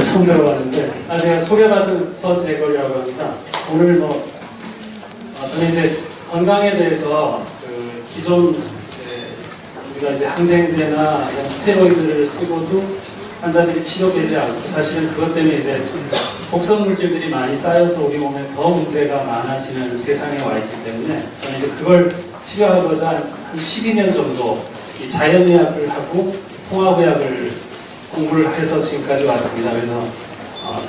처음 들어봤는데, 제가 소개받은 서재걸이라고 합니다. 오늘 저는 이제 건강에 대해서 기존 우리가 이제 항생제나 스테로이드를 쓰고도 환자들이 치료되지 않고, 사실은 그것 때문에 이제 독성 물질들이 많이 쌓여서 우리 몸에 더 문제가 많아지는 세상에 와 있기 때문에, 저는 이제 그걸 치료하고자 한 12년 정도 이 자연의학을 하고 통합의학을 공부를 해서 지금까지 왔습니다. 그래서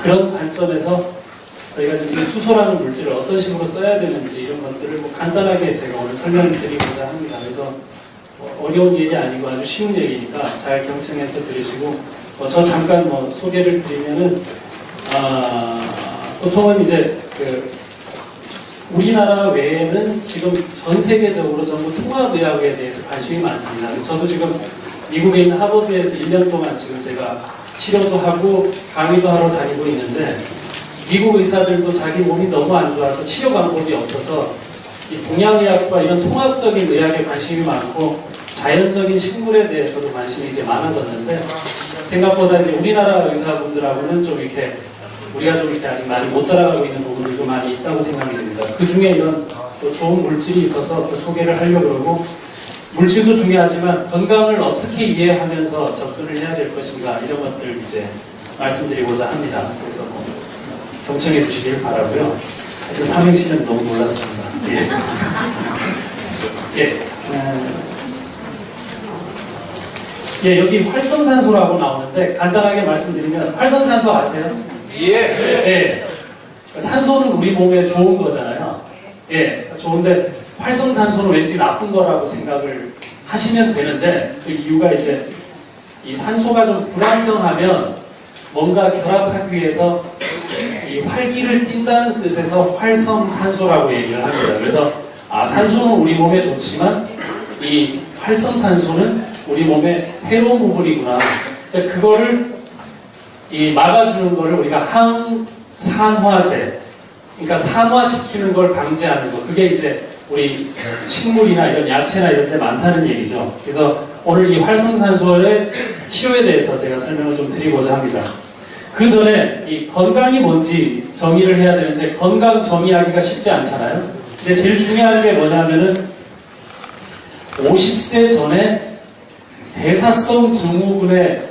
그런 관점에서 저희가 지금 수소라는 물질을 어떤 식으로 써야 되는지 이런 것들을 간단하게 제가 오늘 설명드리고자 합니다. 그래서 어려운 얘기 아니고 아주 쉬운 얘기니까 잘 경청해서 들으시고, 저 잠깐 소개를 드리면은, 보통은 이제 우리나라 외에는 지금 전 세계적으로 전부 통합의학에 대해서 관심이 많습니다. 저도 지금 미국에 있는 하버드에서 1년 동안 지금 제가 치료도 하고 강의도 하러 다니고 있는데, 미국 의사들도 자기 몸이 너무 안 좋아서 치료 방법이 없어서 이 동양의학과 이런 통합적인 의학에 관심이 많고 자연적인 식물에 대해서도 관심이 이제 많아졌는데, 생각보다 이제 우리나라 의사분들하고는 좀 이렇게 우리가 좀 이렇게 아직 많이 못 따라가고 있는 부분들도 많이 있다고 생각이 됩니다. 그 중에 이런 또 좋은 물질이 있어서 또 소개를 하려고 그러고, 물질도 중요하지만 건강을 어떻게 이해하면서 접근을 해야 될 것인가, 이런 것들을 이제 말씀드리고자 합니다. 그래서 경청해 주시길 바라고요. 삼행시는 너무 몰랐습니다. 여기 활성산소라고 나오는데 간단하게 말씀드리면, 활성산소 아세요? 예. 산소는 우리 몸에 좋은 거잖아요. 좋은데 활성산소는 왠지 나쁜 거라고 생각을 하시면 되는데, 그 이유가 이제 이 산소가 좀 불안정하면 뭔가 결합하기 위해서 이 활기를 띈다는 뜻에서 활성산소라고 얘기를 합니다. 그래서 산소는 우리 몸에 좋지만 이 활성산소는 우리 몸에 해로운 부분이구나. 그거를 막아주는 거를 우리가 항산화제, 그러니까 산화시키는 걸 방지하는 거, 그게 이제 우리 식물이나 이런 야채나 이런 데 많다는 얘기죠. 그래서 오늘 이 활성산소의 치료에 대해서 제가 설명을 좀 드리고자 합니다. 그 전에 이 건강이 뭔지 정의를 해야 되는데, 건강 정의하기가 쉽지 않잖아요. 근데 제일 중요한 게 뭐냐면은 50세 전에 대사성 증후군에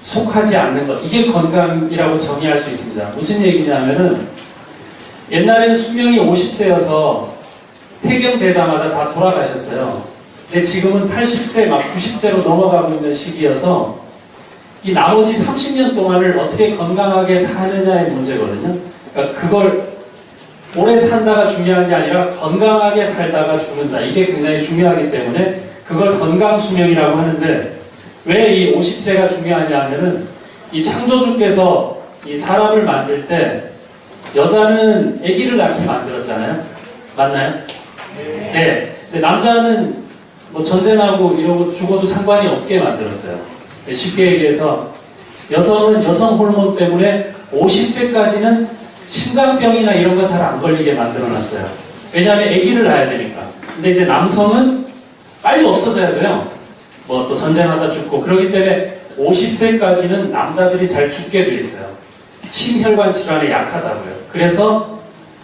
속하지 않는 것, 이게 건강이라고 정의할 수 있습니다. 무슨 얘기냐면은, 옛날에는 수명이 50세여서 폐경되자마자 다 돌아가셨어요. 근데 지금은 80세, 막 90세로 넘어가고 있는 시기여서 이 나머지 30년 동안을 어떻게 건강하게 사느냐의 문제거든요. 그러니까 그걸 오래 산다가 중요한 게 아니라 건강하게 살다가 죽는다, 이게 굉장히 중요하기 때문에 그걸 건강수명이라고 하는데, 왜 이 50세가 중요하냐 하면은, 이 창조주께서 이 사람을 만들 때 여자는 아기를 낳게 만들었잖아요. 맞나요? 네. 근데 남자는 전쟁하고 이러고 죽어도 상관이 없게 만들었어요. 쉽게 얘기해서 여성은 여성 호르몬 때문에 50세까지는 심장병이나 이런 거 잘 안 걸리게 만들어놨어요. 왜냐하면 아기를 낳아야 되니까. 근데 이제 남성은 빨리 없어져야 돼요. 또 전쟁하다 죽고. 그렇기 때문에 50세까지는 남자들이 잘 죽게 돼 있어요. 심혈관 질환에 약하다고요. 그래서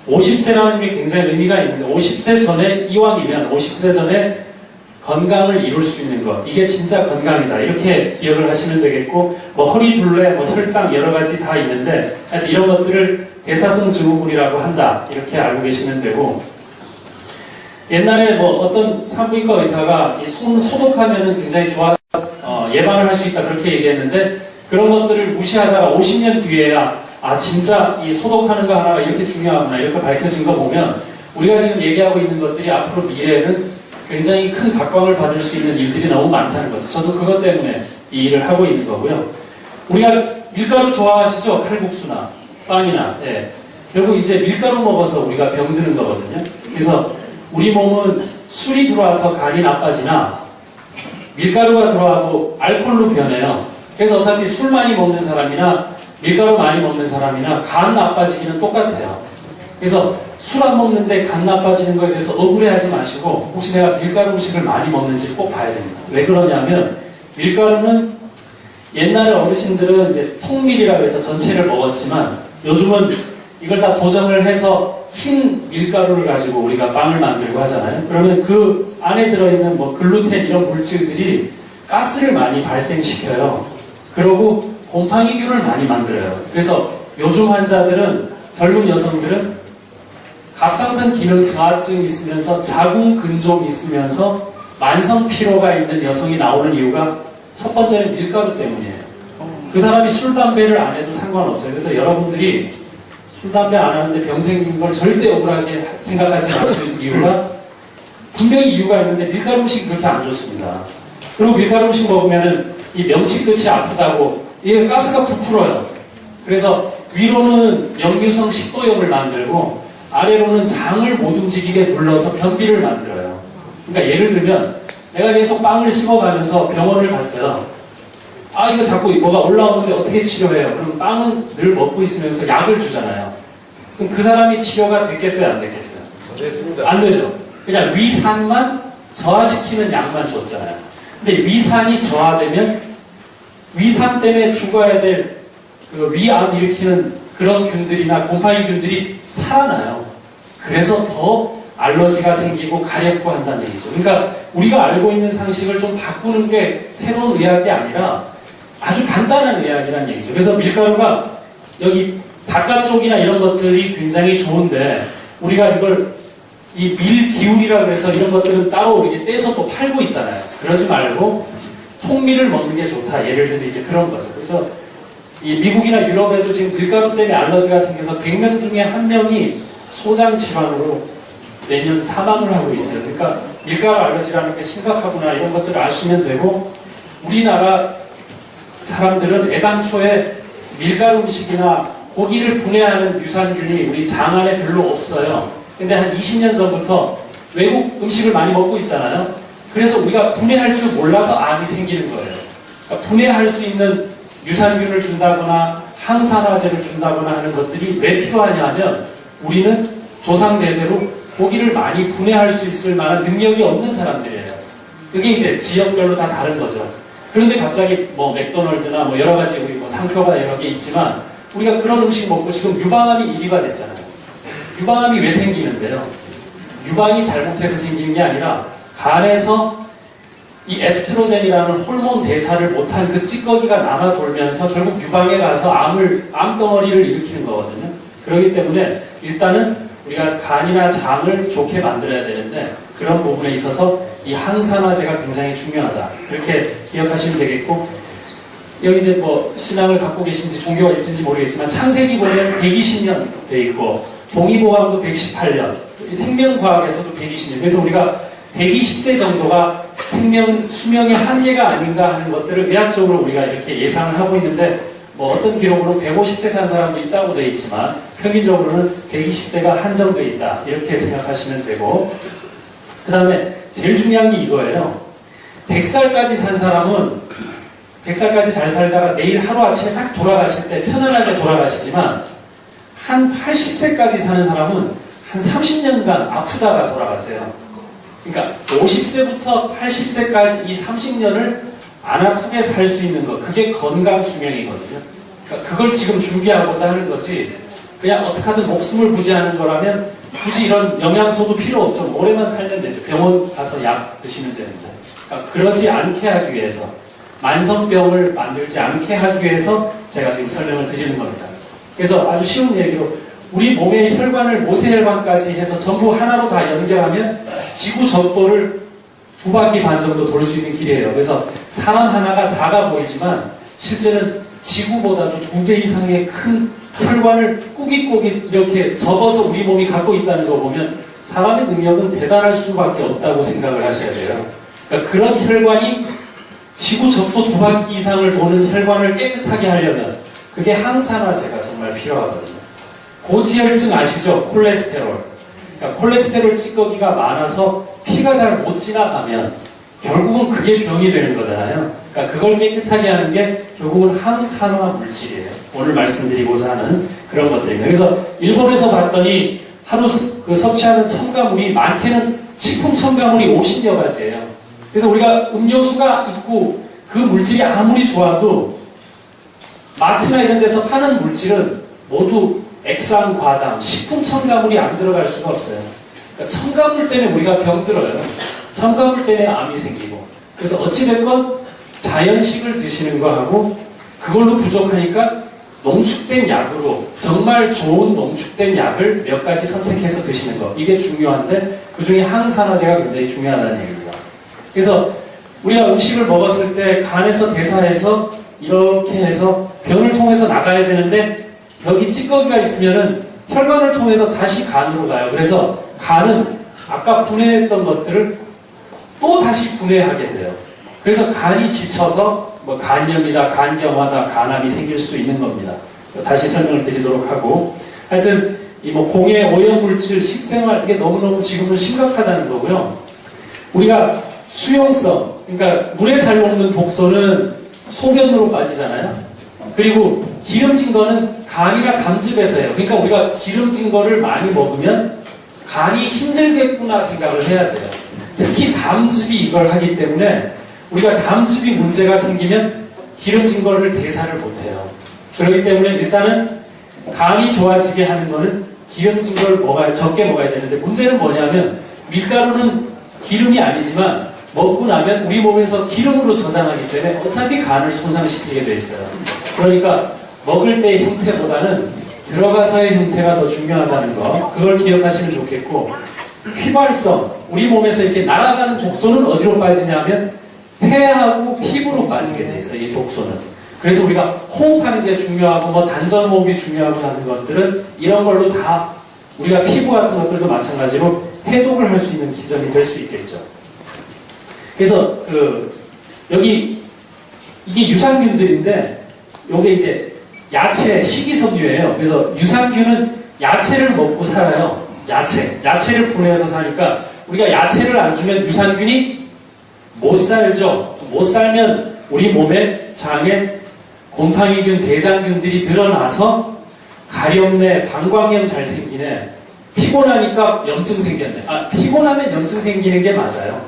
50세라는 게 굉장히 의미가 있는데, 50세 전에 이왕이면 50세 전에 건강을 이룰 수 있는 것, 이게 진짜 건강이다, 이렇게 기억을 하시면 되겠고, 허리둘레, 혈당 여러 가지 다 있는데, 이런 것들을 대사성 증후군이라고 한다, 이렇게 알고 계시면 되고, 옛날에 어떤 산부인과 의사가 이 손 소독하면은 굉장히 예방을 할 수 있다, 그렇게 얘기했는데, 그런 것들을 무시하다가 50년 뒤에야 진짜 이 소독하는 거 하나가 이렇게 중요하구나, 이렇게 밝혀진 거 보면, 우리가 지금 얘기하고 있는 것들이 앞으로 미래에는 굉장히 큰 각광을 받을 수 있는 일들이 너무 많다는 거죠. 저도 그것 때문에 이 일을 하고 있는 거고요. 우리가 밀가루 좋아하시죠? 칼국수나 빵이나. 결국 이제 밀가루 먹어서 우리가 병드는 거거든요. 그래서 우리 몸은 술이 들어와서 간이 나빠지나 밀가루가 들어와도 알코올로 변해요. 그래서 어차피 술 많이 먹는 사람이나 밀가루 많이 먹는 사람이나 간 나빠지기는 똑같아요. 그래서 술 안 먹는데 간 나빠지는 거에 대해서 억울해하지 마시고, 혹시 내가 밀가루 음식을 많이 먹는지 꼭 봐야 됩니다. 왜 그러냐면, 밀가루는 옛날에 어르신들은 이제 통밀이라고 해서 전체를 먹었지만 요즘은 이걸 다 도정을 해서 흰 밀가루를 가지고 우리가 빵을 만들고 하잖아요. 그러면 그 안에 들어있는 뭐 글루텐 이런 물질들이 가스를 많이 발생시켜요. 그리고 곰팡이균을 많이 만들어요. 그래서 요즘 환자들은, 젊은 여성들은 갑상선 기능 저하증이 있으면서 자궁 근종이 있으면서 만성 피로가 있는 여성이 나오는 이유가 첫 번째는 밀가루 때문이에요. 그 사람이 술, 담배를 안 해도 상관없어요. 그래서 여러분들이 술, 담배 안 하는데 병 생긴 걸 절대 억울하게 생각하지 마시는 이유가 분명히 이유가 있는데 밀가루 음식이 그렇게 안 좋습니다. 그리고 밀가루 음식 먹으면은 이 명치 끝이 아프다고 이게 가스가 부풀어요. 그래서 위로는 역류성 식도염을 만들고 아래로는 장을 못 움직이게 눌러서 변비를 만들어요. 그러니까 예를 들면 내가 계속 빵을 씹어가면서 병원을 갔어요. 아 이거 자꾸 뭐가 올라오는데 어떻게 치료해요? 그럼 빵은 늘 먹고 있으면서 약을 주잖아요. 그럼 그 사람이 치료가 됐겠어요? 안 됐겠어요? 됐습니다. 안 되죠. 그냥 위산만 저하시키는 약만 줬잖아요. 근데 위산이 저하되면 위산 때문에 죽어야 될 그 위암 일으키는 그런 균들이나 곰팡이균들이 살아나요. 그래서 더 알러지가 생기고 가렵고 한다는 얘기죠. 그러니까 우리가 알고 있는 상식을 좀 바꾸는 게 새로운 의학이 아니라 아주 간단한 의학이라는 얘기죠. 그래서 밀가루가 여기 바깥쪽이나 이런 것들이 굉장히 좋은데 우리가 이걸 이 밀기울이라고 해서 이런 것들은 따로 이렇게 떼서 또 팔고 있잖아요. 그러지 말고 통밀을 먹는 게 좋다. 예를 들면 이제 그런 거죠. 그래서 이 미국이나 유럽에도 지금 밀가루 때문에 알러지가 생겨서 100명 중에 1명이 소장 질환으로 매년 사망을 하고 있어요. 그러니까 밀가루 알러지라는 게 심각하구나 이런 것들을 아시면 되고 우리나라 사람들은 애당초에 밀가루 음식이나 고기를 분해하는 유산균이 우리 장 안에 별로 없어요. 근데 한 20년 전부터 외국 음식을 많이 먹고 있잖아요. 그래서 우리가 분해할 줄 몰라서 암이 생기는 거예요. 그러니까 분해할 수 있는 유산균을 준다거나 항산화제를 준다거나 하는 것들이 왜 필요하냐 하면 우리는 조상대대로 고기를 많이 분해할 수 있을 만한 능력이 없는 사람들이에요. 그게 이제 지역별로 다 다른 거죠. 그런데 갑자기 뭐 맥도널드나 뭐 여러 가지 우리 뭐 상표가 여러 개 있지만 우리가 그런 음식 먹고 지금 유방암이 1위가 됐잖아요. 유방암이 왜 생기는데요? 유방이 잘못해서 생기는 게 아니라 간에서 이 에스트로겐이라는 호르몬 대사를 못한 그 찌꺼기가 남아 돌면서 결국 유방에 가서 암덩어리를 일으키는 거거든요. 그렇기 때문에 일단은 우리가 간이나 장을 좋게 만들어야 되는데 그런 부분에 있어서 이 항산화제가 굉장히 중요하다. 그렇게 기억하시면 되겠고 여기 이제 뭐 신앙을 갖고 계신지 종교가 있는지 모르겠지만 창세기 보면 120년 돼 있고 동의보감도 118년 생명과학에서도 120년 그래서 우리가 120세 정도가 수명의 한계가 아닌가 하는 것들을 의학적으로 우리가 이렇게 예상을 하고 있는데 뭐 어떤 기록으로 150세 산 사람도 있다고 되어 있지만 평균적으로는 120세가 한정되어 있다 이렇게 생각하시면 되고 그 다음에 제일 중요한 게 이거예요. 100살까지 산 사람은 100살까지 잘 살다가 내일 하루아침에 딱 돌아가실 때 편안하게 돌아가시지만 한 80세까지 사는 사람은 한 30년간 아프다가 돌아가세요. 그러니까 50세부터 80세까지 이 30년을 안 아프게 살 수 있는 것, 그게 건강 수명이거든요. 그러니까 그걸 지금 준비하고자 하는 거지 그냥 어떻게 하든 목숨을 부지하는 거라면 굳이 이런 영양소도 필요 없죠. 오래만 살면 되죠. 병원 가서 약 드시면 되는데. 그러니까 그러지 않게 하기 위해서 만성병을 만들지 않게 하기 위해서 제가 지금 설명을 드리는 겁니다. 그래서 아주 쉬운 얘기로 우리 몸의 혈관을 모세혈관까지 해서 전부 하나로 다 연결하면 지구 적도를 2바퀴 반 정도 돌 수 있는 길이에요. 그래서 사람 하나가 작아 보이지만 실제는 지구보다도 2배 이상의 큰 혈관을 꾸깃꾸깃 이렇게 접어서 우리 몸이 갖고 있다는 거 보면 사람의 능력은 대단할 수밖에 없다고 생각을 하셔야 돼요. 그러니까 그런 혈관이 지구 적도 2바퀴 이상을 도는 혈관을 깨끗하게 하려면 그게 항산화제가 정말 필요하거든요. 고지혈증 아시죠? 콜레스테롤. 그러니까 콜레스테롤 찌꺼기가 많아서 피가 잘 못 지나가면 결국은 그게 병이 되는 거잖아요. 그러니까 그걸 깨끗하게 하는 게 결국은 항산화 물질이에요. 오늘 말씀드리고자 하는 그런 것들입니다. 그래서 일본에서 봤더니 하루 섭취하는 첨가물이 많게는 식품 첨가물이 50여 가지예요. 그래서 우리가 음료수가 있고 그 물질이 아무리 좋아도 마트나 이런 데서 파는 물질은 모두 액상, 과당, 식품 첨가물이 안 들어갈 수가 없어요. 그러니까 첨가물 때문에 우리가 병들어요. 첨가물 때문에 암이 생기고. 그래서 어찌됐건 자연식을 드시는 거하고 그걸로 부족하니까 농축된 약으로 정말 좋은 농축된 약을 몇 가지 선택해서 드시는 거. 이게 중요한데 그 중에 항산화제가 굉장히 중요하다는 얘기입니다. 그래서 우리가 음식을 먹었을 때 간에서 대사해서 이렇게 해서 변을 통해서 나가야 되는데 여기 찌꺼기가 있으면은 혈관을 통해서 다시 간으로 가요. 그래서 간은 아까 분해했던 것들을 또 다시 분해하게 돼요. 그래서 간이 지쳐서 뭐 간염이다, 간경화다, 간암이 생길 수도 있는 겁니다. 다시 설명을 드리도록 하고 하여튼 이 뭐 공해, 오염물질, 식생활 이게 너무너무 지금은 심각하다는 거고요. 우리가 수용성, 그러니까 물에 잘 녹는 독소는 소변으로 빠지잖아요. 그리고 기름진 거는 간이나 담즙에서 해요. 그러니까 우리가 기름진 거를 많이 먹으면 간이 힘들겠구나 생각을 해야 돼요. 특히 담즙이 이걸 하기 때문에 우리가 담즙이 문제가 생기면 기름진 거를 대사를 못해요. 그렇기 때문에 일단은 간이 좋아지게 하는 거는 기름진 걸 적게 먹어야 되는데 문제는 뭐냐면 밀가루는 기름이 아니지만 먹고 나면 우리 몸에서 기름으로 저장하기 때문에 어차피 간을 손상시키게 돼 있어요. 그러니까 먹을 때의 형태보다는 들어가서의 형태가 더 중요하다는 거, 그걸 기억하시면 좋겠고, 휘발성, 우리 몸에서 이렇게 날아가는 독소는 어디로 빠지냐면 폐하고 피부로 빠지게 돼 있어요. 이 독소는. 그래서 우리가 호흡하는 게 중요하고 뭐 단전 호흡이 중요하고 하는 것들은 이런 걸로 다 우리가 피부 같은 것들도 마찬가지로 해독을 할 수 있는 기전이 될 수 있겠죠. 그래서 여기 이게 유산균들인데 요게 이제 야채 식이섬유예요. 그래서 유산균은 야채를 먹고 살아요. 야채를 분해해서 사니까 우리가 야채를 안 주면 유산균이 못 살죠. 못 살면 우리 몸에 장에 곰팡이균, 대장균들이 늘어나서 가렵네, 방광염 잘 생기네, 피곤하니까 염증 생겼네. 피곤하면 염증 생기는 게 맞아요.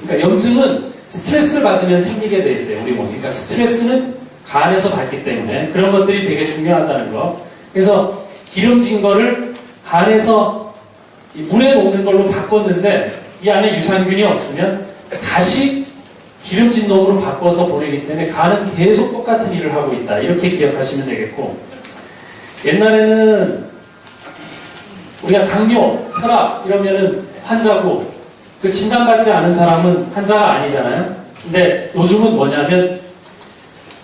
그러니까 염증은 스트레스를 받으면 생기게 돼 있어요, 우리 몸. 그러니까 스트레스는 간에서 받기 때문에 그런 것들이 되게 중요하다는 거. 그래서 기름진 거를 간에서 물에 녹는 걸로 바꿨는데 이 안에 유산균이 없으면 다시 기름진 놈으로 바꿔서 보내기 때문에 간은 계속 똑같은 일을 하고 있다. 이렇게 기억하시면 되겠고, 옛날에는 우리가 당뇨, 혈압 이러면은 환자고 그 진단받지 않은 사람은 환자가 아니잖아요. 근데 요즘은 뭐냐면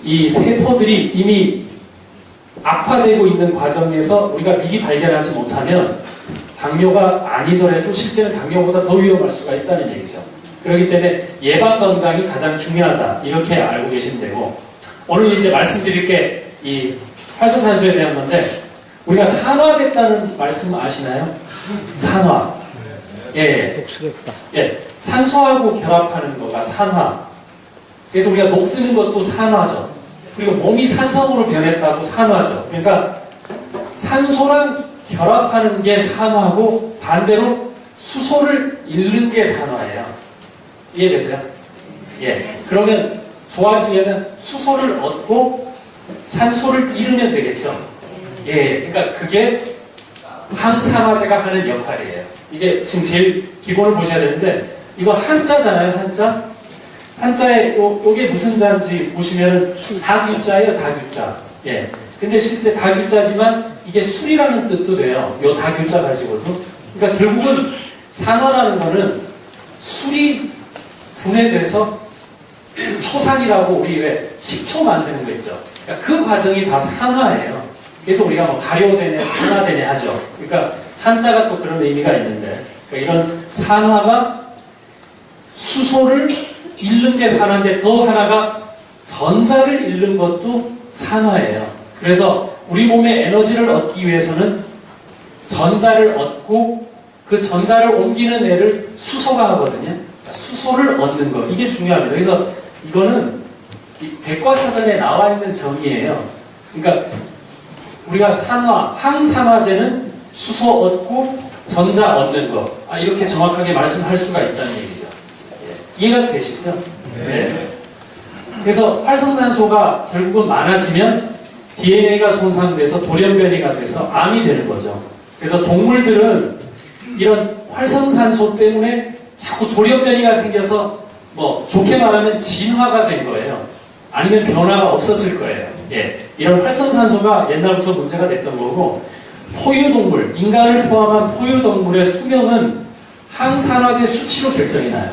이 세포들이 이미 악화되고 있는 과정에서 우리가 미리 발견하지 못하면 당뇨가 아니더라도 실제는 당뇨보다 더 위험할 수가 있다는 얘기죠. 그렇기 때문에 예방 건강이 가장 중요하다. 이렇게 알고 계시면 되고, 오늘 이제 말씀드릴 게 이 활성산소에 대한 건데, 우리가 산화됐다는 말씀 아시나요? 산화. 예. 예. 산소하고 결합하는 거가 산화. 그래서 우리가 녹 쓰는 것도 산화죠. 그리고 몸이 산성으로 변했다고 산화죠. 그러니까 산소랑 결합하는 게 산화고 반대로 수소를 잃는 게 산화예요. 이해되세요? 예. 그러면 좋아지려면 수소를 얻고 산소를 잃으면 되겠죠. 예. 그러니까 그게 항산화제가 하는 역할이에요. 이게 지금 제일 기본을 보셔야 되는데, 이거 한자잖아요, 한자. 한자에 요게 무슨 자인지 보시면 다규자예요, 다규자. 예. 근데 실제 다규자지만 이게 술이라는 뜻도 돼요. 요 다규자 가지고도. 그러니까 결국은 산화라는 거는 술이 분해돼서 초산이라고 우리 왜 식초 만드는 거 있죠. 그러니까 그 과정이 다 산화예요. 그래서 우리가 뭐 발효되네, 산화되네 하죠. 그러니까 한자가 또 그런 의미가 있는데, 그러니까 이런 산화가 수소를 잃는 게 산화인데 더 하나가 전자를 잃는 것도 산화예요. 그래서 우리 몸에 에너지를 얻기 위해서는 전자를 얻고 그 전자를 옮기는 애를 수소가 하거든요. 수소를 얻는 거, 이게 중요합니다. 그래서 이거는 이 백과사전에 나와 있는 정의예요. 그러니까 우리가 항산화제는 수소 얻고 전자 얻는 거, 이렇게 정확하게 말씀할 수가 있다는 얘기죠. 예. 이해가 되시죠? 네. 그래서 활성산소가 결국은 많아지면 DNA가 손상돼서 돌연변이가 돼서 암이 되는 거죠. 그래서 동물들은 이런 활성산소 때문에 자꾸 돌연변이가 생겨서 뭐 좋게 말하면 진화가 된 거예요. 아니면 변화가 없었을 거예요. 예, 이런 활성산소가 옛날부터 문제가 됐던 거고, 포유동물, 인간을 포함한 포유동물의 수명은 항산화제 수치로 결정이 나요.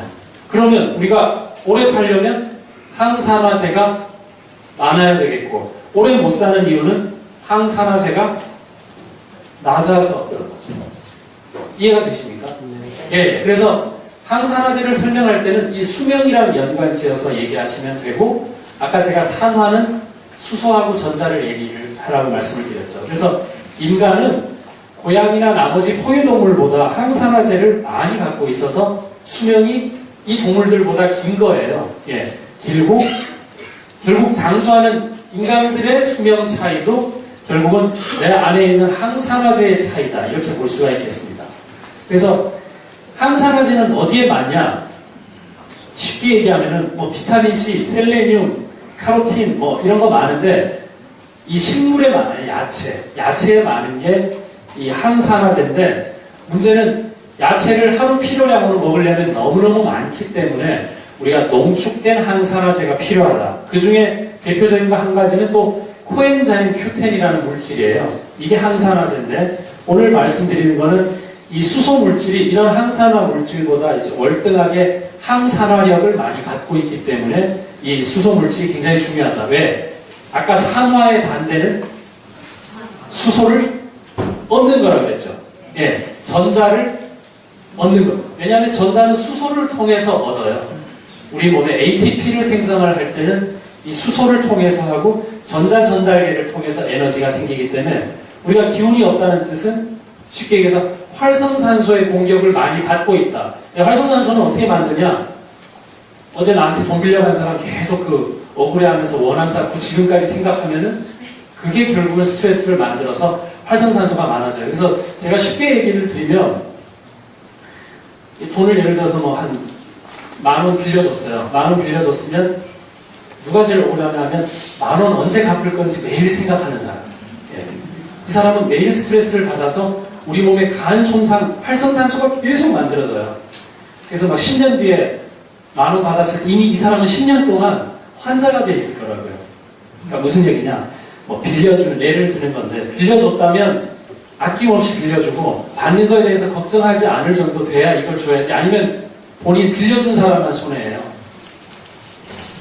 그러면 우리가 오래 살려면 항산화제가 많아야 되겠고, 오래 못 사는 이유는 항산화제가 낮아서 그런 거죠. 이해가 되십니까? 예, 그래서 항산화제를 설명할 때는 이 수명이랑 연관지어서 얘기하시면 되고, 아까 제가 산화는 수소하고 전자를 얘기를 하라고 말씀을 드렸죠. 그래서 인간은 고양이나 나머지 포유동물보다 항산화제를 많이 갖고 있어서 수명이 이 동물들보다 긴 거예요. 예, 길고 결국 장수하는 인간들의 수명 차이도 결국은 내 안에 있는 항산화제의 차이다, 이렇게 볼 수가 있겠습니다. 그래서 항산화제는 어디에 많냐? 쉽게 얘기하면은 뭐 비타민 C, 셀레늄, 카로틴 뭐 이런 거 많은데, 이 식물에 많아요. 야채에 많은 게 이 항산화제인데, 문제는 야채를 하루 필요량으로 먹으려면 너무너무 많기 때문에 우리가 농축된 항산화제가 필요하다. 그 중에 대표적인 거 한 가지는 또 코엔자임 Q10이라는 물질이에요. 이게 항산화제인데, 오늘 말씀드리는 거는 이 수소 물질이 이런 항산화 물질보다 이제 월등하게 항산화력을 많이 갖고 있기 때문에 이 수소 물질이 굉장히 중요하다. 왜? 아까 산화의 반대는 수소를 얻는 거라고 했죠. 예, 전자를 얻는 것. 왜냐하면 전자는 수소를 통해서 얻어요. 우리 몸에 ATP를 생성을 할 때는 이 수소를 통해서 하고 전자 전달계를 통해서 에너지가 생기기 때문에, 우리가 기운이 없다는 뜻은 쉽게 얘기해서 활성산소의 공격을 많이 받고 있다. 활성산소는 어떻게 만드냐? 어제 나한테 돈 빌려간 사람 계속 그 억울해하면서 원한 쌓고 지금까지 생각하면은 그게 결국은 스트레스를 만들어서 활성산소가 많아져요. 그래서 제가 쉽게 얘기를 드리면, 돈을 예를 들어서 뭐 한 10,000원 빌려줬어요. 10,000원 빌려줬으면 누가 제일 억울하냐면 10,000원 언제 갚을 건지 매일 생각하는 사람. 예. 이 사람은 매일 스트레스를 받아서 우리 몸에 간 손상, 활성산소가 계속 만들어져요. 그래서 막 10년 뒤에 10,000원 받았을 때 이미 이 사람은 10년 동안 환자가 돼 있을 거라고요. 그러니까 무슨 얘기냐? 뭐 빌려주는, 예를 드는 건데, 빌려줬다면 아낌없이 빌려주고 받는 거에 대해서 걱정하지 않을 정도 돼야 이걸 줘야지, 아니면 본인 빌려준 사람만 손해예요.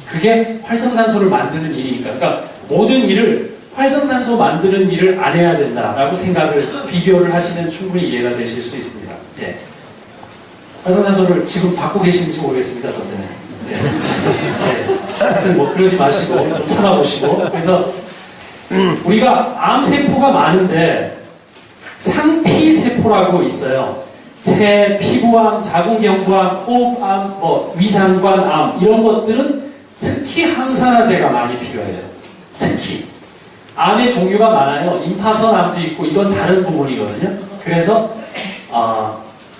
그게 활성산소를 만드는 일이니까. 그러니까 모든 일을 활성산소 만드는 일을 안 해야 된다라고 생각을, 비교를 하시면 충분히 이해가 되실 수 있습니다. 예. 활성산소를 지금 받고 계신지 모르겠습니다, 저 때문에. 예. 예. 하여튼 뭐 그러지 마시고 좀 참아보시고. 그래서 우리가 암세포가 많은데 상피세포라고 있어요. 폐, 피부암, 자궁경부암, 호흡암, 뭐 위장관암, 이런 것들은 특히 항산화제가 많이 필요해요. 특히 암의 종류가 많아요. 임파선암도 있고 이건 다른 부분이거든요. 그래서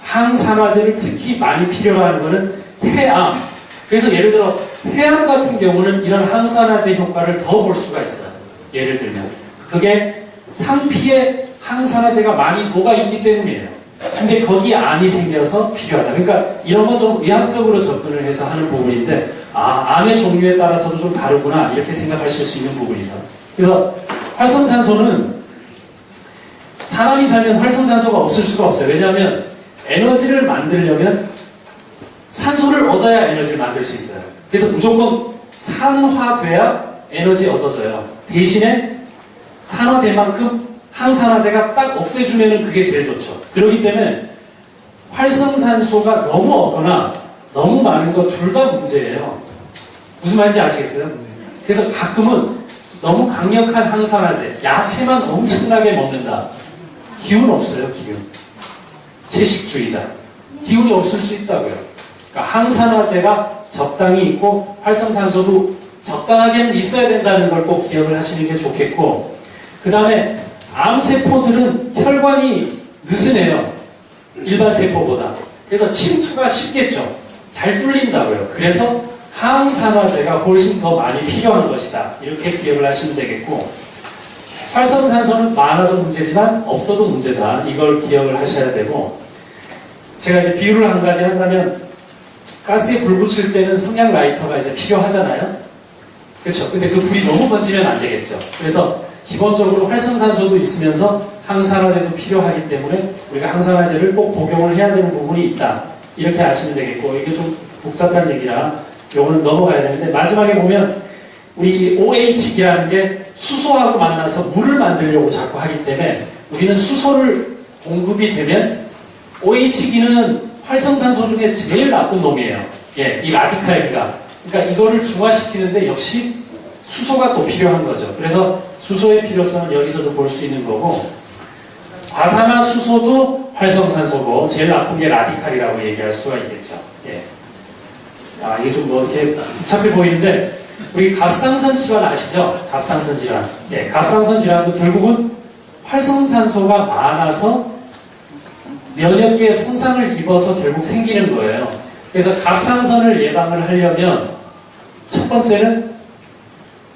항산화제를 특히 많이 필요로 하는 거는 폐암. 그래서 예를 들어 폐암 같은 경우는 이런 항산화제 효과를 더 볼 수가 있어요. 예를 들면 그게 상피에 항산화제가 많이 녹아있기 때문이에요. 근데 거기에 암이 생겨서 필요하다. 그러니까 이런 건 좀 의학적으로 접근을 해서 하는 부분인데, 암의 종류에 따라서도 좀 다르구나, 이렇게 생각하실 수 있는 부분이죠. 그래서 활성산소는 사람이 살면 활성산소가 없을 수가 없어요. 왜냐하면 에너지를 만들려면 산소를 얻어야 에너지를 만들 수 있어요. 그래서 무조건 산화돼야 에너지 얻어져요. 대신에 산화될 만큼 항산화제가 딱 없애주면 그게 제일 좋죠. 그렇기 때문에 활성산소가 너무 없거나 너무 많은 거 둘 다 문제예요. 무슨 말인지 아시겠어요? 그래서 가끔은 너무 강력한 항산화제, 야채만 엄청나게 먹는다. 기운 없어요, 기운. 채식주의자. 기운이 없을 수 있다고요. 그러니까 항산화제가 적당히 있고 활성산소도 적당하게는 있어야 된다는 걸 꼭 기억을 하시는 게 좋겠고, 그 다음에 암세포들은 혈관이 느슨해요. 일반 세포보다. 그래서 침투가 쉽겠죠. 잘 뚫린다고요. 그래서 항산화제가 훨씬 더 많이 필요한 것이다. 이렇게 기억을 하시면 되겠고, 활성산소는 많아도 문제지만 없어도 문제다. 이걸 기억을 하셔야 되고, 제가 이제 비유를 한 가지 한다면, 가스에 불 붙일 때는 성냥 라이터가 이제 필요하잖아요. 그렇죠. 근데 그 불이 너무 번지면 안 되겠죠. 그래서 기본적으로 활성산소도 있으면서 항산화제도 필요하기 때문에 우리가 항산화제를 꼭 복용을 해야 되는 부분이 있다. 이렇게 아시면 되겠고, 이게 좀 복잡한 얘기라 요거는 넘어가야 되는데, 마지막에 보면 우리 OH기라는 게 수소하고 만나서 물을 만들려고 자꾸 하기 때문에 우리는 수소를 공급이 되면 OH기는 활성산소 중에 제일 나쁜 놈이에요. 예, 이 라디칼기가. 그러니까 이거를 중화시키는데 역시 수소가 또 필요한 거죠. 그래서 수소의 필요성은 여기서 좀 볼 수 있는 거고, 과산화수소도 활성산소고 제일 나쁜 게 라디칼이라고 얘기할 수가 있겠죠. 예. 아, 이게 좀 뭐 이렇게 복잡해 보이는데, 우리 갑상선 질환 아시죠? 갑상선 질환. 예, 갑상선 질환도 결국은 활성산소가 많아서 면역계에 손상을 입어서 결국 생기는 거예요. 그래서 갑상선을 예방을 하려면 첫 번째는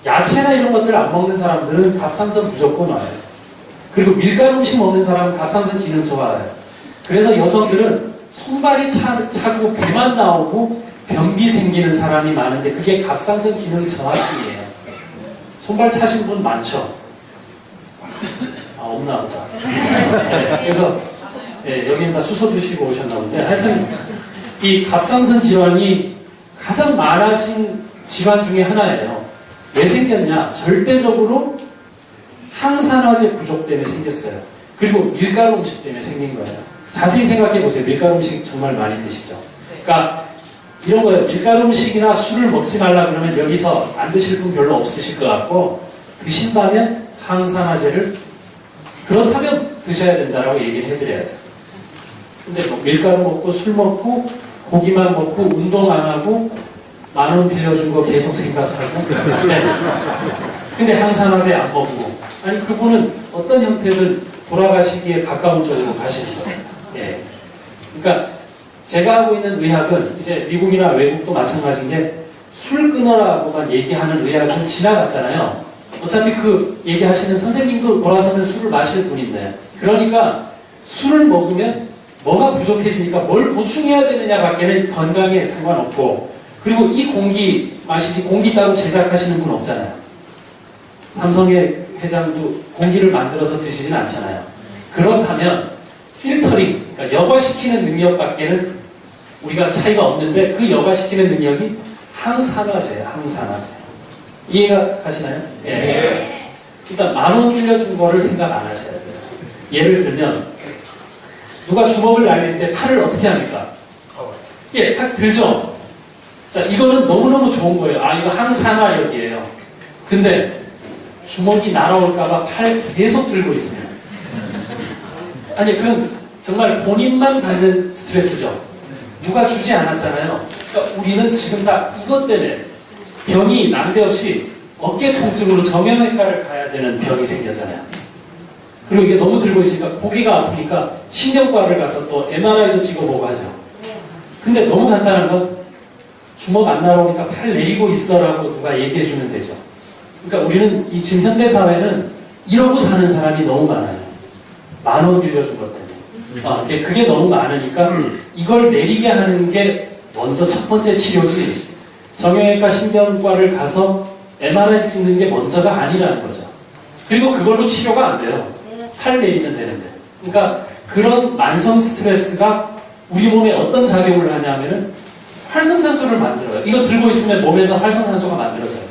야채나 이런 것들 안 먹는 사람들은 갑상선 무조건 와요. 그리고 밀가루 음식 먹는 사람은 갑상선 기능 좋아요. 그래서 여성들은 손발이 차고 배만 나오고 변비 생기는 사람이 많은데 그게 갑상선 기능 저하증이에요. 손발 차신 분 많죠? 아, 없나 보다. 네, 그래서 네, 여기는 다 수소 드시고 오셨나 본데, 하여튼 이 갑상선 질환이 가장 많아진 질환 중에 하나예요. 왜 생겼냐? 절대적으로 항산화제 부족 때문에 생겼어요. 그리고 밀가루 음식 때문에 생긴 거예요. 자세히 생각해 보세요. 밀가루 음식 정말 많이 드시죠? 그러니까 이런 거예요. 밀가루 음식이나 술을 먹지 말라 그러면 여기서 안 드실 분 별로 없으실 것 같고, 드신다면 항산화제를 그렇다면 드셔야 된다라고 얘기를 해드려야죠. 근데 뭐 밀가루 먹고 술 먹고 고기만 먹고 운동 안 하고 10,000원 빌려준 거 계속 생각하고 네. 근데 항산화제 안 먹고, 아니 그분은 어떤 형태든 돌아가시기에 가까운 쪽으로 가시는 거예요. 예. 그러니까 제가 하고 있는 의학은 이제 미국이나 외국도 마찬가지인 게, 술 끊어라고만 얘기하는 의학은 지나갔잖아요. 어차피 그 얘기하시는 선생님도 돌아서면 술을 마실 분인데, 그러니까 술을 먹으면 뭐가 부족해지니까 뭘 보충해야 되느냐 밖에는 건강에 상관없고, 그리고 이 공기 마시지, 공기 따로 제작하시는 분 없잖아요. 삼성의 회장도 공기를 만들어서 드시진 않잖아요. 그렇다면 필터링, 그러니까 여과시키는 능력밖에는 우리가 차이가 없는데, 그 여과시키는 능력이 항산화제예요. 항산화제. 이해가 가시나요? 예. 일단 10,000원 빌려준 거를 생각 안 하셔야 돼요. 예를 들면 누가 주먹을 날릴 때 팔을 어떻게 합니까? 예, 딱 들죠? 자, 이거는 너무너무 좋은 거예요. 아, 이거 항산화력이에요. 근데 주먹이 날아올까봐 팔 계속 들고 있으면, 아니, 그건 정말 본인만 받는 스트레스죠. 누가 주지 않았잖아요. 그러니까 우리는 지금 다 이것 때문에 병이 난데없이 어깨 통증으로 정형외과를 가야 되는 병이 생겼잖아요. 그리고 이게 너무 들고 있으니까 고개가 아프니까 신경과를 가서 또 MRI도 찍어보고 하죠. 근데 너무 간단한 건 주먹 안 날아오니까 팔 내리고 있어라고 누가 얘기해주면 되죠. 그러니까 우리는 이 지금 현대사회는 이러고 사는 사람이 너무 많아요. 10,000원 빌려준 것 때문에. 아, 그게 너무 많으니까 이걸 내리게 하는 게 먼저 첫 번째 치료지, 정형외과 신경과를 가서 MRI 찍는 게 먼저가 아니라는 거죠. 그리고 그걸로 치료가 안 돼요. 팔 내리면 되는데. 그러니까 그런 만성 스트레스가 우리 몸에 어떤 작용을 하냐면은 활성산소를 만들어요. 이거 들고 있으면 몸에서 활성산소가 만들어져요.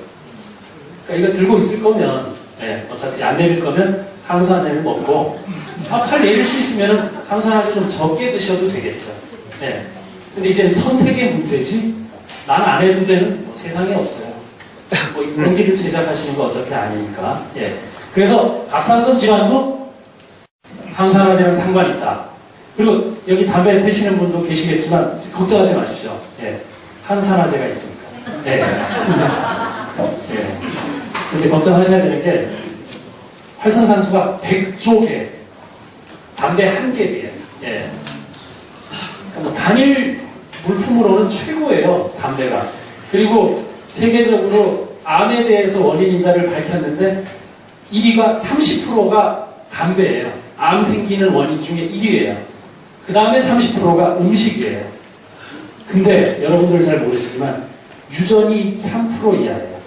그러니까 이거 들고 있을 거면, 네, 어차피 안 내릴 거면 항산화제를 먹고, 팔 내릴 수 있으면 항산화제 좀 적게 드셔도 되겠죠. 네. 근데 이제 선택의 문제지, 난 안 해도 되는 뭐 세상에 없어요. 뭐 공기를 제작하시는 거 어차피 아니니까. 예. 그래서 갑상선 질환도 항산화제랑 상관이 있다. 그리고 여기 담배 태시는 분도 계시겠지만 걱정하지 마십시오. 예. 항산화제가 있습니다. 예. 예. 근데 걱정하셔야 되는 게, 활성산소가 100조 개, 담배 한 개예요. 예. 그러니까 뭐 단일 물품으로는 최고예요, 담배가. 그리고 세계적으로 암에 대해서 원인 인자를 밝혔는데 1위가 30%가 담배예요. 암 생기는 원인 중에 1위예요. 그 다음에 30%가 음식이에요. 근데 여러분들 잘 모르시지만 유전이 3% 이하예요.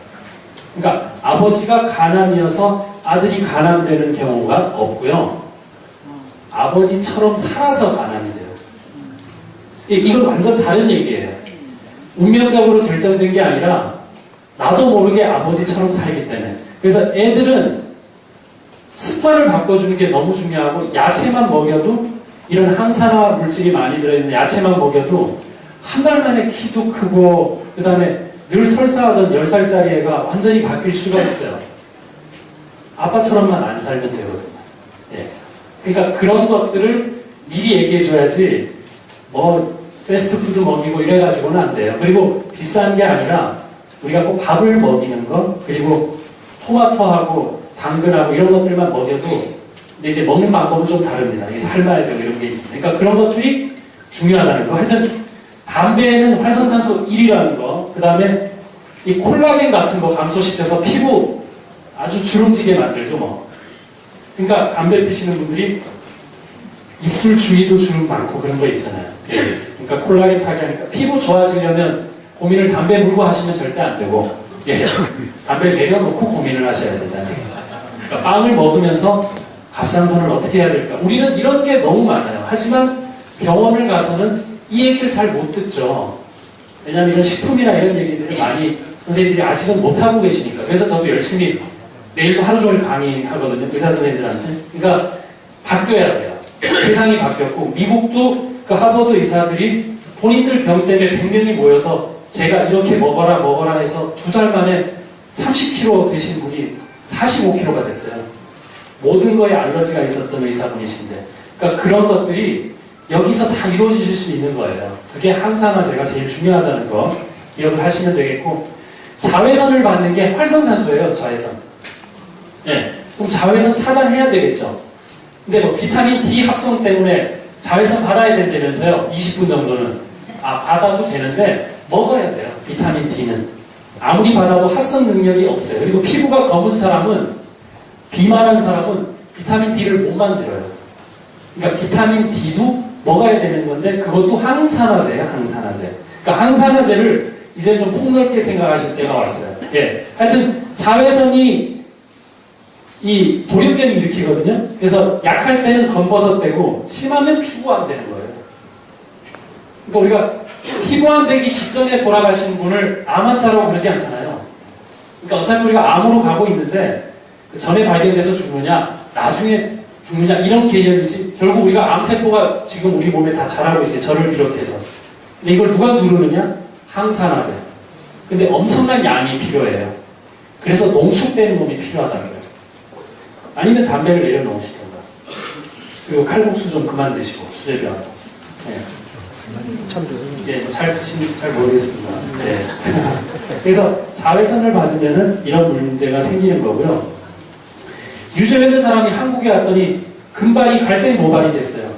그러니까 아버지가 간암이어서 아들이 간암되는 경우가 없고요. 아버지처럼 살아서 간암이 돼요. 이건 완전 다른 얘기예요. 운명적으로 결정된 게 아니라 나도 모르게 아버지처럼 살기 때문에. 그래서 애들은 습관을 바꿔주는 게 너무 중요하고 야채만 먹여도 이런 항산화 물질이 많이 들어있는 야채만 먹여도 한 달 만에 키도 크고 그 다음에 늘 설사하던 10살짜리 애가 완전히 바뀔 수가 있어요. 아빠처럼만 안 살면 되거든요. 예. 그러니까 그런 것들을 미리 얘기해줘야지 뭐 패스트푸드 먹이고 이래가지고는 안 돼요. 그리고 비싼 게 아니라 우리가 꼭 밥을 먹이는 거 그리고 토마토하고 당근하고 이런 것들만 먹여도 근데 이제 먹는 방법은 좀 다릅니다. 이게 삶아야 되고 이런 게 있습니다. 그러니까 그런 것들이 중요하다는 거. 하여튼 담배에는 활성산소 1이라는 거, 그 다음에 이 콜라겐 같은 거 감소시켜서 피부 아주 주름지게 만들죠, 뭐. 그러니까 담배 피시는 분들이 입술 주위도 주름 많고 그런 거 있잖아요. 예. 그러니까 콜라겐 파괴하니까 피부 좋아지려면 고민을 담배 물고 하시면 절대 안 되고, 예. 담배를 내려놓고 고민을 하셔야 된다는 거죠. 그러니까 빵을 먹으면서 갑상선을 어떻게 해야 될까? 우리는 이런 게 너무 많아요. 하지만 병원을 가서는 이 얘기를 잘 못 듣죠. 왜냐하면 이런 식품이나 이런 얘기들을 많이 선생님들이 아직은 못하고 계시니까. 그래서 저도 열심히 내일도 하루 종일 강의하거든요. 의사 선생님들한테. 그러니까 바뀌어야 돼요. 세상이 바뀌었고 미국도 그 하버드 의사들이 본인들 병 때문에 100명이 모여서 제가 이렇게 먹어라 해서 2달 만에 30kg 되신 분이 45kg가 됐어요. 모든 거에 알러지가 있었던 의사분이신데. 그러니까 그런 것들이 여기서 다 이루어질 수 있는 거예요. 그게 항산화제가 제일 중요하다는 거 기억을 하시면 되겠고, 자외선을 받는 게 활성산소예요. 자외선. 네. 그럼 자외선 차단해야 되겠죠. 근데 뭐 비타민 D 합성 때문에 자외선 받아야 된다면서요. 20분 정도는. 받아도 되는데 먹어야 돼요. 비타민 D는. 아무리 받아도 합성 능력이 없어요. 그리고 피부가 검은 사람은, 비만한 사람은 비타민 D를 못 만들어요. 그러니까 비타민 D도 먹어야 되는 건데 그것도 항산화제예요. 항산화제. 그러니까 항산화제를 이제 좀 폭넓게 생각하실 때가 왔어요. 예. 하여튼 자외선이 이 돌연변이 일으키거든요. 그래서 약할 때는 검버섯되고 심하면 피부암 되는 거예요. 그러니까 우리가 피부암 되기 직전에 돌아가신 분을 암 환자라고 그러지 않잖아요. 그러니까 어차피 우리가 암으로 가고 있는데 전에 발견돼서 죽느냐 나중에 죽느냐 이런 개념이지, 결국 우리가 암세포가 지금 우리 몸에 다 자라고 있어요. 저를 비롯해서. 근데 이걸 누가 누르느냐? 항산화제. 근데 엄청난 양이 필요해요. 그래서 농축되는 몸이 필요하다는 거예요. 아니면 담배를 내려놓으시던가. 그리고 칼국수 좀 그만 드시고, 수제비하고. 네. 예, 잘 드시는지 잘 모르겠습니다. 네. 그래서 자외선을 받으면은 이런 문제가 생기는 거고요. 유전있는 사람이 한국에 왔더니 금발이 갈색 모발이 됐어요.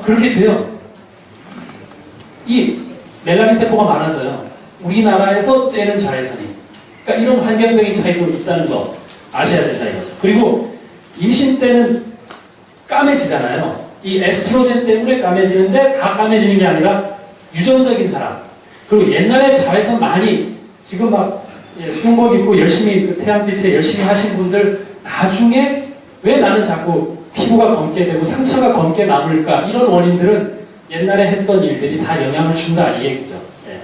그렇게 돼요. 이 멜라닌 세포가 많아서요. 우리나라에서 째는 자외선이. 그러니까 이런 환경적인 차이도 있다는 거 아셔야 된다 이거죠. 그리고 임신 때는 까매지잖아요. 이 에스트로겐 때문에 까매지는데 다 까매지는 게 아니라 유전적인 사람. 그리고 옛날에 자외선 많이 지금 막 수영복 입고 열심히 그 태양빛에 열심히 하신 분들 나중에 왜 나는 자꾸 피부가 검게 되고 상처가 검게 남을까? 이런 원인들은 옛날에 했던 일들이 다 영향을 준다 이 얘기죠. 예.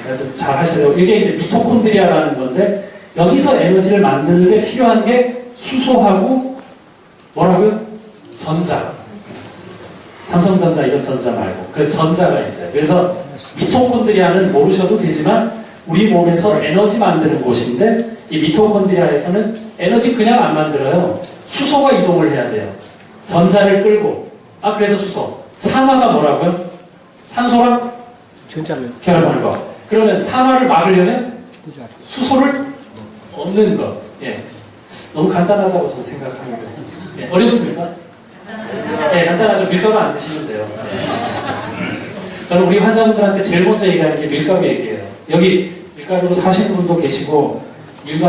그러니까 잘 하셔야 되고, 이게 이제 미토콘드리아라는 건데 여기서 에너지를 만드는 데 필요한 게 수소하고 뭐라고요? 전자. 삼성전자 이런 전자 말고 그 전자가 있어요. 그래서 미토콘드리아는 모르셔도 되지만 우리 몸에서 에너지 만드는 곳인데 이 미토콘드리아에서는 에너지 그냥 안 만들어요. 수소가 이동을 해야 돼요. 전자를 끌고. 그래서 수소. 산화가 뭐라고요? 산소랑 전자를 결합하는 거. 그러면 산화를 막으려면 수소를 얻는 거. 예. 너무 간단하다고 저는 생각합니다. 예. 어렵습니까? 네, 간단하죠. 밀가루 안 드시면 돼요. 네. 저는 우리 환자분들한테 제일 먼저 얘기하는 게 밀가루 얘기예요. 여기 밀가루로 사시는 분도 계시고 일도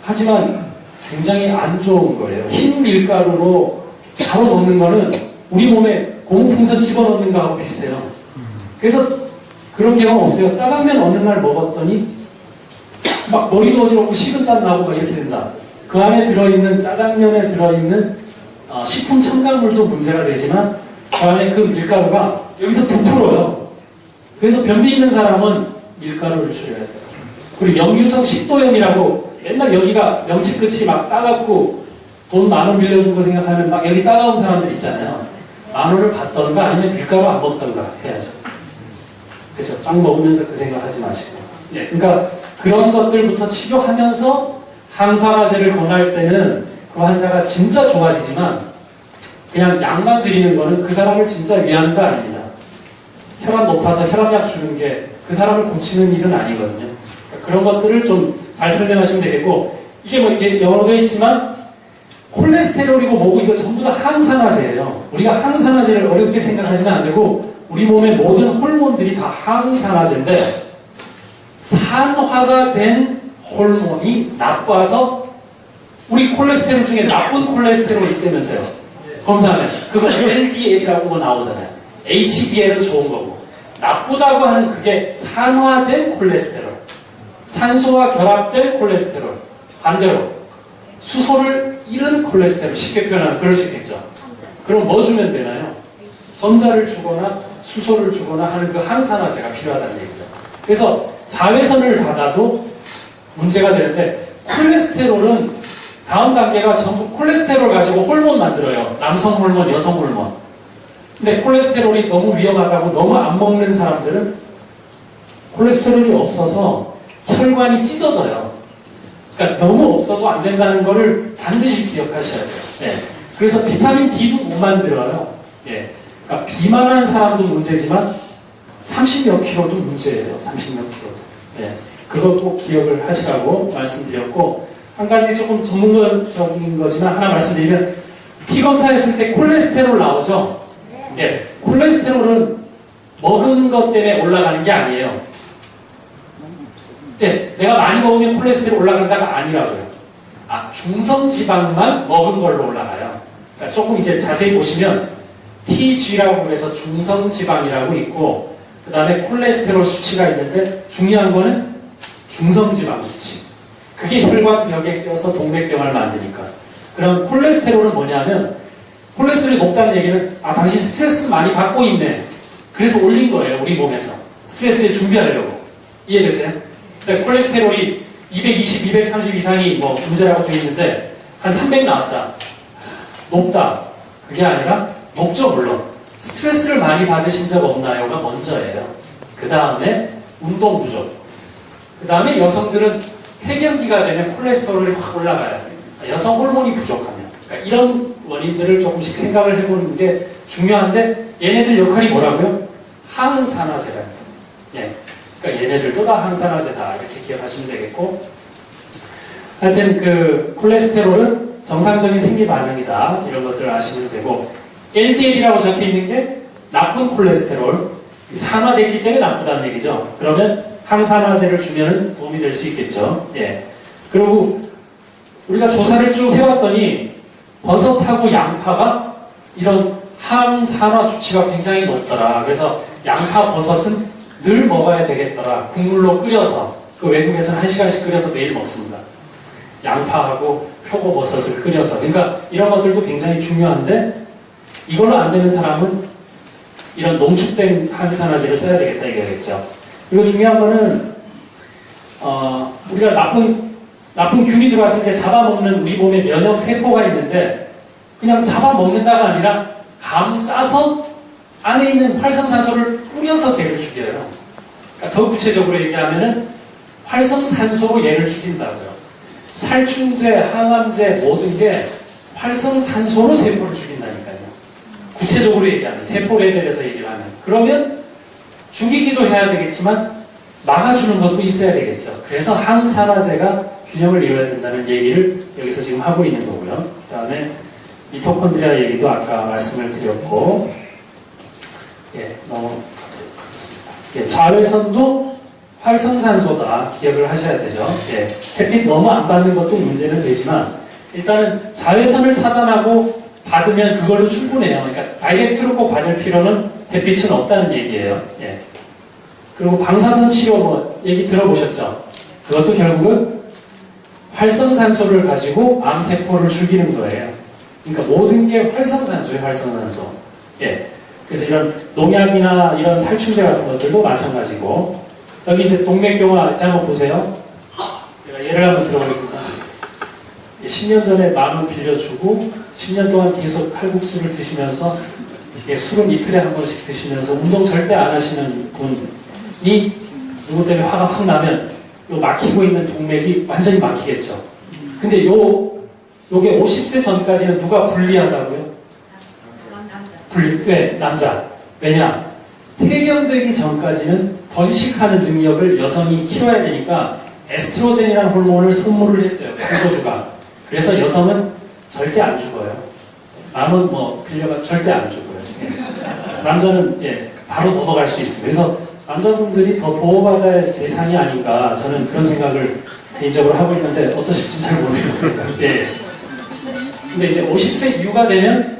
하지만 굉장히 안 좋은 거예요. 흰 밀가루로 바로 넣는 거는 우리 몸에 고무풍선 집어넣는 거하고 비슷해요. 그래서 그런 경험 없어요. 짜장면 어느 날 먹었더니 막 머리도 어지럽고 식은땀 나고 막 이렇게 된다. 그 안에 들어있는 짜장면에 들어있는 식품 첨가물도 문제가 되지만 그 안에 그 밀가루가 여기서 부풀어요. 그래서 변비 있는 사람은 밀가루를 줄여야 돼요. 그리고 역류성 식도염이라고 맨날 여기가 명치 끝이 막 따갑고 돈 10,000원 빌려준 거 생각하면 막 여기 따가운 사람들 있잖아요. 10,000원을 받던가 아니면 밀가루 안 먹던가 해야죠. 그렇죠. 빵 먹으면서 그 생각하지 마시고. 예, 그러니까 그런 것들부터 치료하면서 항산화제를 권할 때는 그 환자가 진짜 좋아지지만 그냥 약만 드리는 거는 그 사람을 진짜 위하는 거 아닙니다. 혈압 높아서 혈압약 주는 게 그 사람을 고치는 일은 아니거든요. 그러니까 그런 것들을 좀 잘 설명하시면 되겠고, 이게 뭐 이렇게 영어로 되어 있지만 콜레스테롤이고 뭐고 이거 전부 다 항산화제예요. 우리가 항산화제를 어렵게 생각하시면 안 되고 우리 몸의 모든 호르몬들이 다 항산화제인데 산화가 된 호르몬이 나빠서 우리 콜레스테롤 중에 나쁜 콜레스테롤이 있다면서요. 검사하면 그거 LDL이라고 뭐 나오잖아요. HDL은 좋은 거고 나쁘다고 하는 그게 산화된 콜레스테롤, 산소와 결합된 콜레스테롤, 반대로 수소를 잃은 콜레스테롤, 쉽게 표현하면 그럴 수 있겠죠. 그럼 뭐 주면 되나요? 전자를 주거나 수소를 주거나 하는 그 항산화제가 필요하다는 얘기죠. 그래서 자외선을 받아도 문제가 되는데 콜레스테롤은 다음 단계가 전부 콜레스테롤 가지고 호르몬 만들어요. 남성 호르몬, 여성 호르몬. 근데 콜레스테롤이 너무 위험하다고 너무 안 먹는 사람들은 콜레스테롤이 없어서 혈관이 찢어져요. 그러니까 너무 없어도 안 된다는 거를 반드시 기억하셔야 돼요. 예. 그래서 비타민 D도 못 만들어요. 예. 그러니까 비만한 사람도 문제지만 30몇 킬로도 문제예요. 30몇 킬로도. 예. 그거 꼭 기억을 하시라고 말씀드렸고, 한 가지 조금 전문적인 거지만 하나 말씀드리면, 피 검사했을 때 콜레스테롤 나오죠? 예. 콜레스테롤은 먹은 것 때문에 올라가는 게 아니에요. 예. 내가 많이 먹으면 콜레스테롤 올라간다가 아니라고요. 중성지방만 먹은 걸로 올라가요. 그러니까 조금 이제 자세히 보시면 TG라고 해서 중성지방이라고 있고, 그 다음에 콜레스테롤 수치가 있는데 중요한 거는 중성지방 수치. 그게 혈관벽에 껴서 동맥경화를 만드니까. 그럼 콜레스테롤은 뭐냐면, 콜레스테롤이 높다는 얘기는 당신 스트레스 많이 받고 있네. 그래서 올린 거예요, 우리 몸에서. 스트레스에 준비하려고. 이해되세요? 그러니까 콜레스테롤이 220, 230 이상이 뭐 문제라고 되어 있는데 한 300 나왔다. 높다. 그게 아니라 높죠, 물론. 스트레스를 많이 받으신 적 없나요가 먼저예요. 그 다음에 운동 부족. 그 다음에 여성들은 폐경기가 되면 콜레스테롤이 확 올라가요. 여성 호르몬이 부족하면. 그러니까 이런 원인들을 조금씩 생각을 해보는 게 중요한데, 얘네들 역할이 뭐라고요? 항산화제라는 거예요. 예. 그러니까 얘네들도 다 항산화제다. 이렇게 기억하시면 되겠고, 하여튼 그 콜레스테롤은 정상적인 생리 반응이다. 이런 것들을 아시면 되고, LDL이라고 적혀 있는 게 나쁜 콜레스테롤, 산화되기 때문에 나쁘다는 얘기죠. 그러면 항산화제를 주면 도움이 될 수 있겠죠. 예. 그리고 우리가 조사를 쭉 해봤더니 버섯하고 양파가 이런 항산화 수치가 굉장히 높더라. 그래서 양파, 버섯은 늘 먹어야 되겠더라. 국물로 끓여서, 그 외국에서는 1시간씩 끓여서 매일 먹습니다. 양파하고 표고버섯을 끓여서. 그러니까 이런 것들도 굉장히 중요한데, 이걸로 안 되는 사람은 이런 농축된 항산화제를 써야 되겠다 이거겠죠. 그리고 중요한 거는 우리가 나쁜 균이 들어왔을 때 잡아먹는 우리 몸에 면역 세포가 있는데, 그냥 잡아먹는다가 아니라 감싸서 안에 있는 활성산소를 뿌려서 걔를 죽여요. 그러니까 더 구체적으로 얘기하면은 활성산소로 얘를 죽인다고요. 살충제, 항암제 모든 게 활성산소로 세포를 죽인다니까요. 구체적으로 얘기하면, 세포 레벨에서 얘기를 하면. 그러면 죽이기도 해야 되겠지만 막아주는 것도 있어야 되겠죠. 그래서 항산화제가 균형을 이뤄야 된다는 얘기를 여기서 지금 하고 있는 거고요. 그 다음에 미토콘드리아 얘기도 아까 말씀을 드렸고, 예, 너무 예, 자외선도 활성산소다. 기억을 하셔야 되죠. 예, 햇빛 너무 안 받는 것도 문제는 되지만 일단은 자외선을 차단하고 받으면 그걸로 충분해요. 그러니까 다이렉트로 꼭 받을 필요는 햇빛은 없다는 얘기예요. 예. 그리고 방사선 치료 뭐 얘기 들어보셨죠? 그것도 결국은 활성산소를 가지고 암세포를 죽이는 거예요. 그러니까 모든 게 활성산소예요, 활성산소. 예. 그래서 이런 농약이나 이런 살충제 같은 것들도 마찬가지고, 여기 이제 동맥경화, 이제 한번 보세요. 제가 예를 한번 들어보겠습니다. 10년 전에 10,000원 빌려주고, 10년 동안 계속 칼국수를 드시면서, 술은 이틀에 한 번씩 드시면서, 운동 절대 안 하시는 분이 누구 때문에 화가 확 나면, 요 막히고 있는 동맥이 완전히 막히겠죠. 근데 요게 50세 전까지는 누가 불리하다고요? 네, 남자. 왜냐? 폐경되기 전까지는 번식하는 능력을 여성이 키워야 되니까 에스트로겐이라는 호르몬을 선물을 했어요. 창조주가. 그래서 여성은 절대 안 죽어요. 남은 뭐 빌려가 절대 안 죽어요. 예. 남자는 바로 넘어갈 수 있습니다. 그래서 남자분들이 더 보호받아야 할 대상이 아닌가 저는 그런 생각을 개인적으로 하고 있는데 어떠실지 잘 모르겠어요. 예. 근데 이제 50세 이후가 되면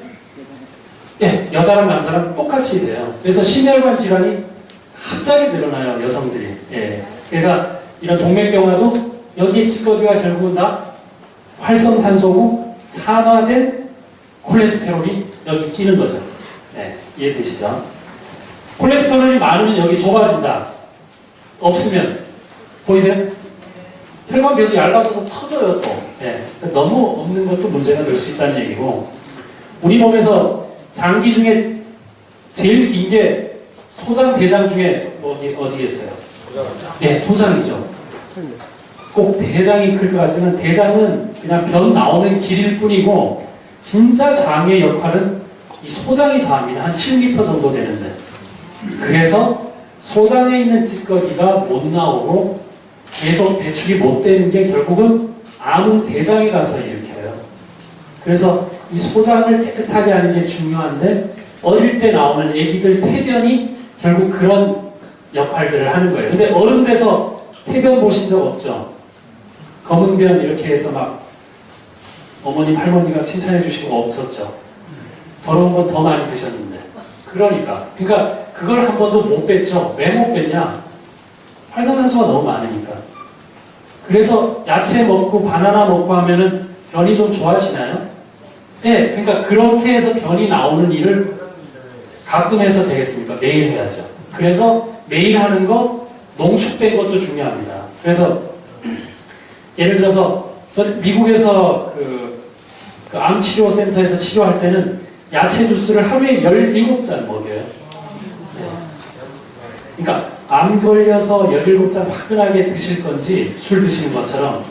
여자랑 남자랑 똑같이 돼요. 그래서 심혈관 질환이 갑자기 늘어나요, 여성들이. 예. 그러니까 이런 동맥경화도 여기에 찌꺼기가 결국은 다 활성산소고 산화된 콜레스테롤이 여기 끼는 거죠. 예. 이해되시죠? 콜레스테롤이 많으면 여기 좁아진다. 없으면 보이세요? 혈관벽이 얇아져서 터져요 또. 예. 너무 없는 것도 문제가 될 수 있다는 얘기고, 우리 몸에서 장기 중에 제일 긴 게 소장, 대장 중에 어디에 있어요? 예, 소장이죠. 꼭 대장이 클 것 같지만 대장은 그냥 변 나오는 길일 뿐이고 진짜 장의 역할은 이 소장이 다 합니다. 한 7m 정도 되는데. 그래서 소장에 있는 찌꺼기가 못 나오고 계속 배출이 못 되는 게 결국은 암은 대장에 가서 일으켜요. 그래서 이 소장을 깨끗하게 하는 게 중요한데 어릴 때 나오는 애기들 태변이 결국 그런 역할들을 하는 거예요. 근데 어른 돼서 태변 보신 적 없죠? 검은 변 이렇게 해서 막 어머님, 할머니가 칭찬해 주시고 없었죠? 더러운 건 더 많이 드셨는데. 그러니까 그걸 한 번도 못 뺐죠. 왜 못 뺐냐? 활성산소가 너무 많으니까. 그래서 야채 먹고 바나나 먹고 하면은 변이 좀 좋아지나요? 네, 그러니까 그렇게 해서 변이 나오는 일을 가끔 해서 되겠습니까? 매일 해야죠. 그래서 매일 하는 거, 농축된 것도 중요합니다. 그래서 예를 들어서 미국에서 그 암치료센터에서 치료할 때는 야채 주스를 하루에 17잔 먹여요. 그러니까 암 걸려서 17잔 화끈하게 드실 건지 술 드시는 것처럼,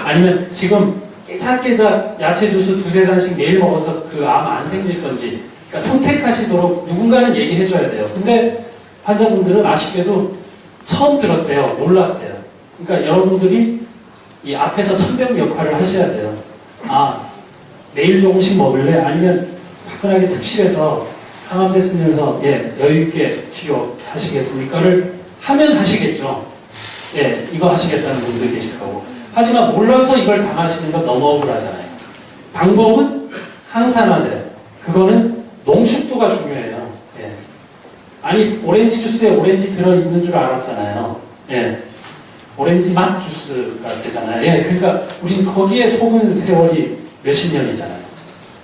아니면 지금 깨작깨작 야채 주스 2-3잔씩 매일 먹어서 그 암 안 생길 건지, 그러니까 선택하시도록 누군가는 얘기해줘야 돼요. 근데 환자분들은 아쉽게도 처음 들었대요. 몰랐대요. 그러니까 여러분들이 이 앞에서 천병 역할을 하셔야 돼요. 내일 조금씩 먹을래? 아니면 화끈하게 특실해서 항암제 쓰면서 여유있게 치료하시겠습니까?를 하면 하시겠죠. 이거 하시겠다는 분도 계실 거고. 하지만 몰라서 이걸 당하시는 건 너무 억울하잖아요. 방법은 항산화제. 그거는 농축도가 중요해요. 아니, 오렌지 주스에 오렌지 들어있는 줄 알았잖아요. 오렌지 맛 주스가 되잖아요. 그러니까 우린 거기에 속은 세월이 몇십 년이잖아요.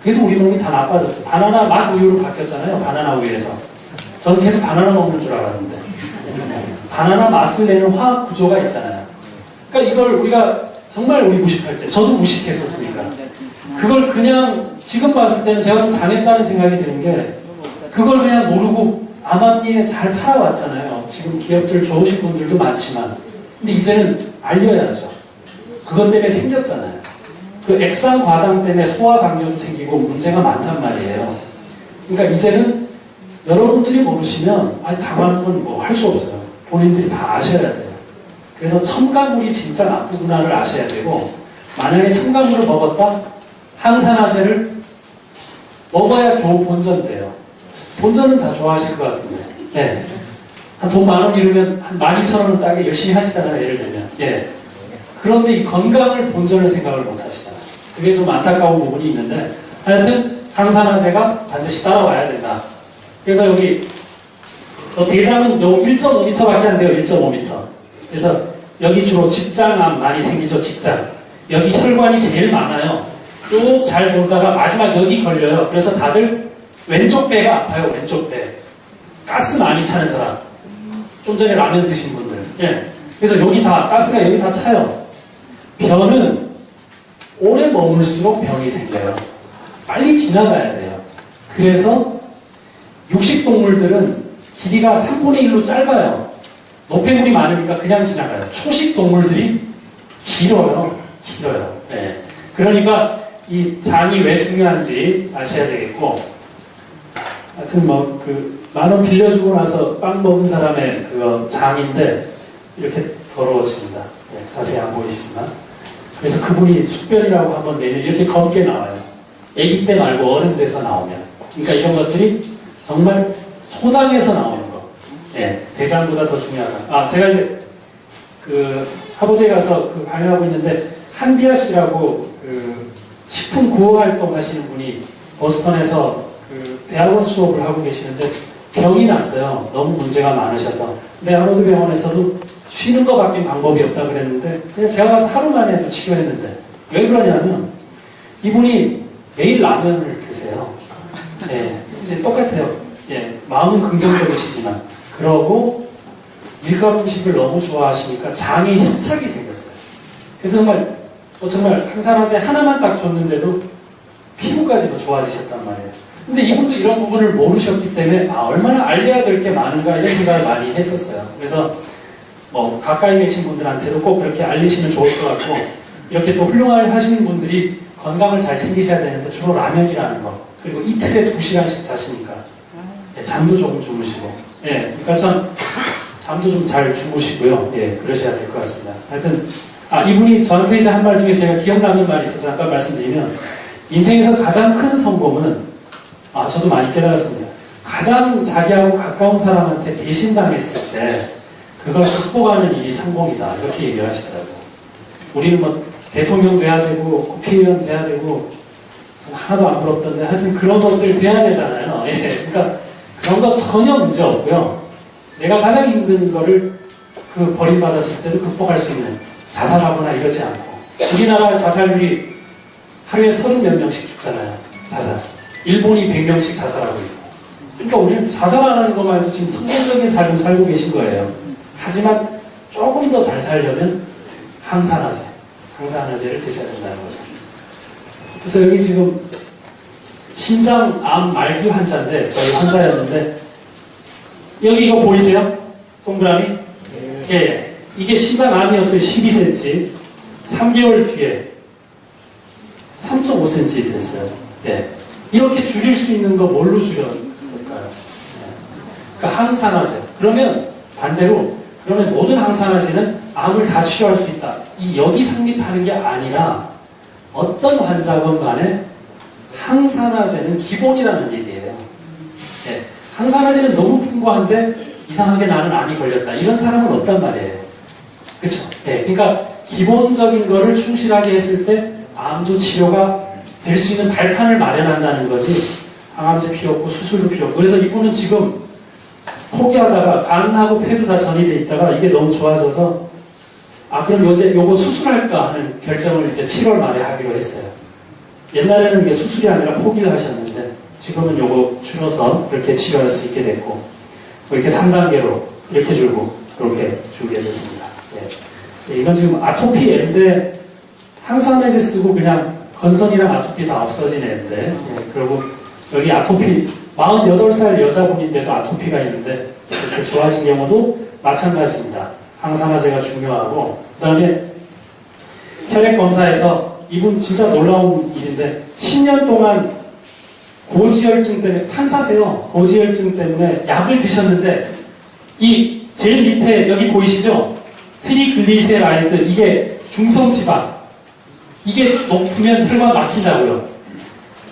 그래서 우리 몸이 다 나빠졌어요. 바나나 맛 우유로 바뀌었잖아요. 바나나 우유에서. 저는 계속 바나나 먹는 줄 알았는데. 바나나 맛을 내는 화학 구조가 있잖아요. 그러니까 이걸 우리가 정말 우리 무식할 때, 저도 무식했었으니까. 그걸 그냥 지금 봤을 때는 제가 좀 당했다는 생각이 드는 게, 그걸 그냥 모르고 암암리에 잘 팔아왔잖아요. 지금 기업들 좋으신 분들도 많지만. 근데 이제는 알려야죠. 그것 때문에 생겼잖아요. 그 액상 과당 때문에 소화 당뇨도 생기고 문제가 많단 말이에요. 그러니까 이제는 여러분들이 모르시면 당하는 건 뭐 할 수 없어요. 본인들이 다 아셔야 돼요. 그래서 첨가물이 진짜 나쁘구나를 아셔야 되고, 만약에 첨가물을 먹었다? 항산화제를 먹어야 겨우 본전돼요. 본전은 다 좋아하실 것 같은데. 한 돈 10,000원 이루면 한 12,000원은 따게 열심히 하시잖아요, 예를 들면. 예. 그런데 이 건강을 본전을 생각을 못 하시잖아요. 그게 좀 안타까운 부분이 있는데, 하여튼, 항산화제가 반드시 따라와야 된다. 그래서 여기, 대장은 요 1.5m밖에 안 돼요, 1.5m. 그래서 여기 주로 직장암 많이 생기죠, 직장. 여기 혈관이 제일 많아요. 쭉 잘 돌다가 마지막 여기 걸려요. 그래서 다들 왼쪽 배가 아파요, 왼쪽 배. 가스 많이 차는 사람. 좀 전에 라면 드신 분들. 예. 그래서 여기 다, 가스가 여기 다 차요. 변은 오래 머물수록 병이 생겨요. 빨리 지나가야 돼요. 그래서 육식동물들은 길이가 3분의 1로 짧아요. 노폐물이 많으니까 그냥 지나가요. 초식동물들이 길어요. 네. 그러니까 이 장이 왜 중요한지 아셔야 되겠고, 하여튼 뭐, 10,000원 빌려주고 나서 빵 먹은 사람의 그 장인데, 이렇게 더러워집니다. 네, 자세히 안 보이시지만. 그래서 그분이 숙변이라고 한번 내면 이렇게 검게 나와요. 아기 때 말고 어른 돼서 나오면. 그러니까 이런 것들이 정말 소장에서 나오는 거. 네, 대장보다 더 중요하다. 제가 이제 하버드에 가서 강연하고 있는데, 한비아 씨라고 식품 구호 활동 하시는 분이 버스턴에서 대학원 수업을 하고 계시는데 병이 났어요. 너무 문제가 많으셔서. 근데 하버드 병원에서도 쉬는 것밖에 방법이 없다 그랬는데 그냥 제가 가서 하루 만에도 치료했는데 왜 그러냐면 이분이 매일 라면을 드세요. 예, 이제 똑같아요. 예, 마음은 긍정적이시지만 그러고 밀가루 음식을 너무 좋아하시니까 장에 협착이 생겼어요. 그래서 정말 항산화제 하나만 딱 줬는데도 피부까지도 좋아지셨단 말이에요. 근데 이분도 이런 부분을 모르셨기 때문에 얼마나 알려야 될 게 많은가 이런 생각을 많이 했었어요. 그래서 가까이 계신 분들한테도 꼭 그렇게 알리시면 좋을 것 같고 이렇게 또 훌륭하게 하시는 분들이 건강을 잘 챙기셔야 되는데 주로 라면이라는 거 그리고 이틀에 2시간씩 자시니까 예, 잠도 조금 주무시고 예, 그러니까 잠도 좀 잘 주무시고요. 예, 그러셔야 될 것 같습니다. 하여튼 이분이 저한테 이제 한 말 중에 제가 기억나는 말이 있어서 잠깐 말씀드리면 인생에서 가장 큰 성공은 저도 많이 깨달았습니다. 가장 자기하고 가까운 사람한테 배신당했을 때 그걸 극복하는 일이 성공이다. 이렇게 얘기를 하시더라고요. 우리는 대통령 돼야 되고 국회의원 돼야 되고 하나도 안 부럽던데 하여튼 그런 것들 돼야 되잖아요. 예, 그러니까 그런 거 전혀 문제 없고요. 내가 가장 힘든 거를 버림받았을 때도 극복할 수 있는 자살하거나 이러지 않고 우리나라 자살률이 하루에 30몇 명씩 죽잖아요. 자살. 일본이 100명씩 자살하고 있고. 그러니까 우리는 자살 안 하는 것만 해도 지금 성공적인 삶을 살고 계신 거예요. 하지만 조금 더 잘 살려면 항산화제를 드셔야 된다는 거죠. 그래서 여기 지금 신장암 말기 환자인데 저희 환자였는데 여기 이거 보이세요? 동그라미? 예. 이게 신장암이었어요. 12cm. 3개월 뒤에 3.5cm 됐어요. 예. 이렇게 줄일 수 있는 거 뭘로 줄였을까요? 예. 그러니까 항산화제. 그러면 반대로 모든 항산화제는 암을 다 치료할 수 있다. 여기 성립하는 게 아니라 어떤 환자건 간에 항산화제는 기본이라는 얘기예요. 예. 항산화제는 너무 풍부한데 이상하게 나는 암이 걸렸다. 이런 사람은 없단 말이에요. 그렇죠? 예. 그러니까 기본적인 거를 충실하게 했을 때 암도 치료가 될 수 있는 발판을 마련한다는 거지. 항암제 필요 없고 수술도 필요 없고. 그래서 이분은 지금 포기하다가 간하고 폐도 다 전이돼 있다가 이게 너무 좋아져서 그럼 이제 요거 수술할까 하는 결정을 이제 7월 말에 하기로 했어요. 옛날에는 이게 수술이 아니라 포기를 하셨는데 지금은 요거 줄여서 그렇게 치료할 수 있게 됐고 이렇게 3단계로 이렇게 줄고 그렇게 준비해줬습니다. 예. 이건 지금 아토피 애인데 항산화제 쓰고 그냥 건선이랑 아토피 다 없어진 애인데 예. 그리고 여기 아토피 48살 여자분인데도 아토피가 있는데 이렇게 좋아진 경우도 마찬가지입니다. 항산화제가 중요하고 그 다음에 혈액 검사에서 이분 진짜 놀라운 일인데 10년 동안 고지혈증 때문에 판사세요. 고지혈증 때문에 약을 드셨는데 이 제일 밑에 여기 보이시죠? 트리글리세라이드 이게 중성지방 이게 높으면 혈관 막힌다고요.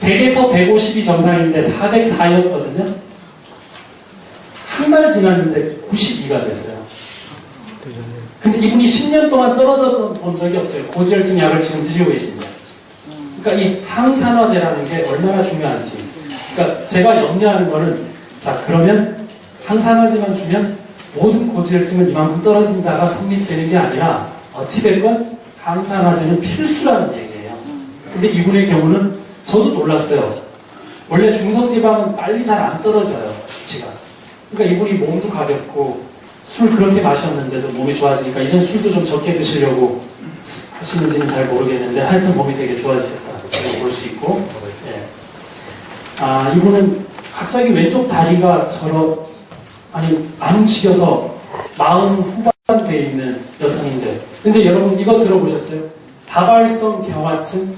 100에서 150이 정상인데 404였거든요. 한 달 지났는데 92가 됐어요. 근데 이분이 10년 동안 떨어져 본 적이 없어요. 고지혈증 약을 지금 드시고 계신데. 그러니까 이 항산화제라는 게 얼마나 중요한지. 그러니까 제가 염려하는 거는, 자, 그러면 항산화제만 주면 모든 고지혈증은 이만큼 떨어진다가 성립되는 게 아니라 어찌됐건 항산화제는 필수라는 얘기예요. 근데 이분의 경우는 저도 놀랐어요. 원래 중성지방은 빨리 잘 안 떨어져요, 수치가. 그러니까 이분이 몸도 가볍고 술 그렇게 마셨는데도 몸이 좋아지니까 이젠 술도 좀 적게 드시려고 하시는지는 잘 모르겠는데 하여튼 몸이 되게 좋아지셨다 볼 수 있고. 예. 아, 이분은 갑자기 왼쪽 다리가 안 움직여서 40 후반대에 있는 여성인데, 근데 여러분 이거 들어보셨어요? 다발성 경화증?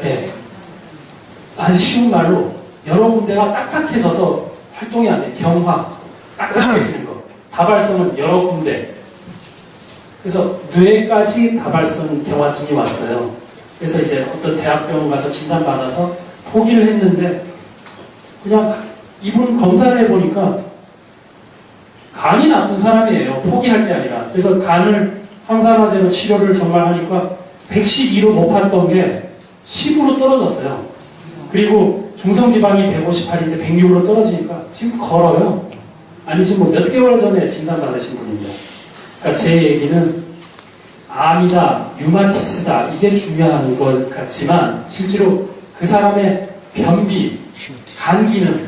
예. 아주 쉬운 말로 여러 군데가 딱딱해져서 활동이 안 돼. 경화, 딱딱해지는 거. 다발성은 여러 군데. 그래서 뇌까지 다발성 경화증이 왔어요. 그래서 이제 어떤 대학병원 가서 진단받아서 포기를 했는데, 그냥 이분 검사를 해보니까 간이 나쁜 사람이에요. 포기할 게 아니라. 그래서 간을 항산화제로 치료를 정말 하니까 112로 높았던 게 10으로 떨어졌어요. 그리고 중성지방이 158인데 106으로 떨어지니까 지금 걸어요. 아니 지금 뭐 몇 개월 전에 진단받으신 분입니다. 그러니까 제 얘기는 암이다, 류마티스다, 이게 중요한 것 같지만 실제로 그 사람의 변비, 간 기능,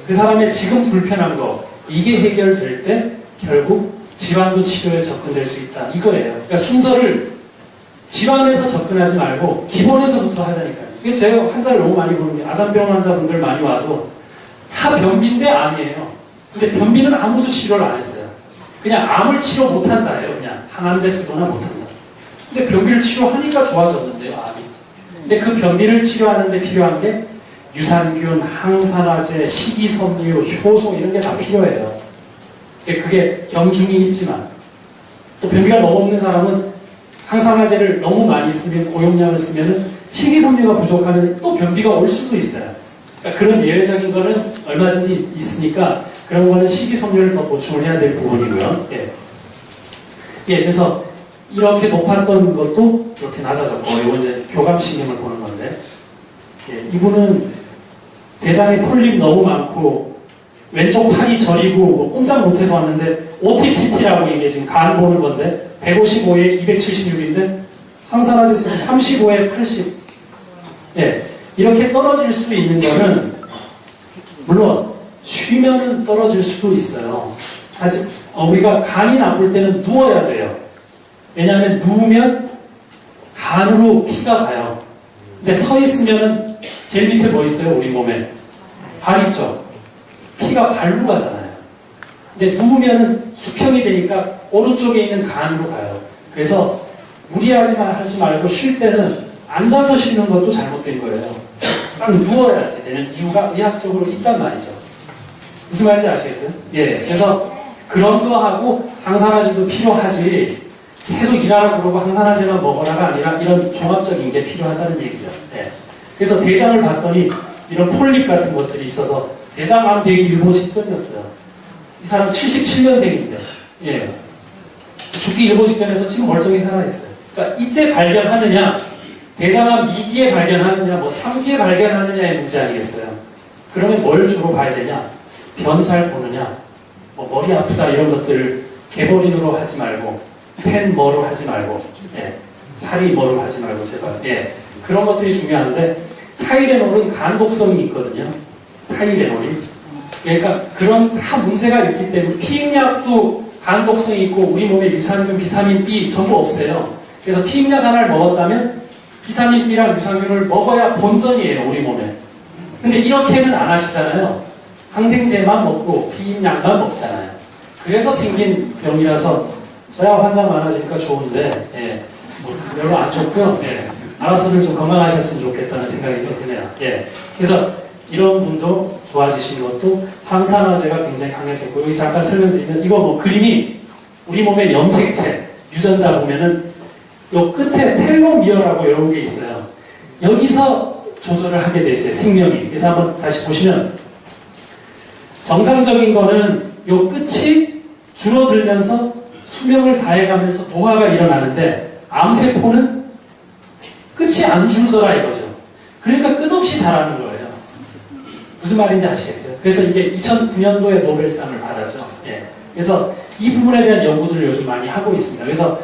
그 사람의 지금 불편한 거, 이게 해결될 때 결국 질환도 치료에 접근될 수 있다, 이거예요. 그러니까 순서를 질환에서 접근하지 말고 기본에서부터 하자니까요. 이게 제가 환자를 너무 많이 보는 게, 아산병 환자분들 많이 와도 다 변비인데 암이에요. 근데 변비는 아무도 치료를 안 했어요. 그냥 암을 치료 못한다예요. 그냥 항암제 쓰거나 못한다. 근데 변비를 치료하니까 좋아졌는데요, 암이. 근데 그 변비를 치료하는 데 필요한 게 유산균, 항산화제, 식이섬유, 효소 이런 게 다 필요해요. 이제 그게 경중이 있지만, 또 변비가 너무 없는 사람은 항산화제를 너무 많이 쓰면, 고용량을 쓰면은 식이섬유가 부족하면 또 변비가 올 수도 있어요. 그러니까 그런 예외적인 거는 얼마든지 있으니까 그런 거는 식이섬유를 더 보충을 해야 될 부분이고요. 예. 예, 그래서 이렇게 높았던 것도 이렇게 낮아졌고, 이건 이제 교감신경을 보는 건데, 예, 이분은 대장에 폴립 너무 많고 왼쪽 팔이 저리고 뭐 꼼짝 못해서 왔는데 OTPT라고 이게 지금 간 보는 건데 155에 276인데 항산화제 수는 35에 80. 예, 이렇게 떨어질 수 있는 거는 물론 쉬면은 떨어질 수도 있어요. 아직 우리가 간이 나쁠 때는 누워야 돼요. 왜냐하면 누우면 간으로 피가 가요. 근데 서 있으면은 제일 밑에 뭐 있어요? 우리 몸에 발 있죠? 피가 발로 가잖아요. 근데 누우면은 수평이 되니까 오른쪽에 있는 간으로 가요. 그래서 무리하지 말고 쉴 때는 앉아서 쉬는 것도 잘못된 거예요. 딱 누워야지 되는 이유가 의학적으로 있단 말이죠. 무슨 말인지 아시겠어요? 예. 그래서 그런 거 하고 항산화제도 필요하지, 계속 일하라고 그러고 항산화제만 먹어라가 아니라 이런 종합적인 게 필요하다는 얘기죠. 예. 그래서 대장을 봤더니 이런 폴립 같은 것들이 있어서 대장암 되기 일보 직전이었어요. 이 사람 77년생인데, 예. 죽기 일보 직전에서 지금 멀쩡히 살아있어요. 그러니까 이때 발견하느냐, 대장암 2기에 발견하느냐, 뭐 3기에 발견하느냐의 문제 아니겠어요. 그러면 뭘 주로 봐야 되냐? 변 잘 보느냐, 뭐 머리 아프다 이런 것들을 개버린으로 하지 말고, 펜 뭐로 하지 말고, 예. 살이 뭐로 하지 말고 제발, 예. 그런 것들이 중요한데, 타이레놀은 간독성이 있거든요. 타이레놀이. 그러니까 그런 다 문제가 있기 때문에 피임약도 간독성이 있고 우리 몸에 유산균, 비타민 B 전부 없어요. 그래서 피임약 하나를 먹었다면 비타민 B랑 유산균을 먹어야 본전이에요, 우리 몸에. 근데 이렇게는 안 하시잖아요. 항생제만 먹고 피임약만 먹잖아요. 그래서 생긴 병이라서 저야 환자 많아지니까 좋은데, 예. 뭐 별로 안 좋고요. 예. 알아서들 좀 건강하셨으면 좋겠다는 생각이 더 드네요. 예. 그래서 이런 분도 좋아지신 것도 항산화제가 굉장히 강력했고, 여기 잠깐 설명드리면, 이거 뭐 그림이 우리 몸의 염색체, 유전자 보면은 요 끝에 텔로미어라고 이런 게 있어요. 여기서 조절을 하게 돼 있어요, 생명이. 그래서 한번 다시 보시면, 정상적인 거는 요 끝이 줄어들면서 수명을 다해가면서 노화가 일어나는데 암세포는 끝이 안 줄더라 이거죠. 그러니까 끝없이 자라는 거예요. 무슨 말인지 아시겠어요? 그래서 이게 2009년도에 노벨상을 받았죠. 예. 그래서 이 부분에 대한 연구들을 요즘 많이 하고 있습니다. 그래서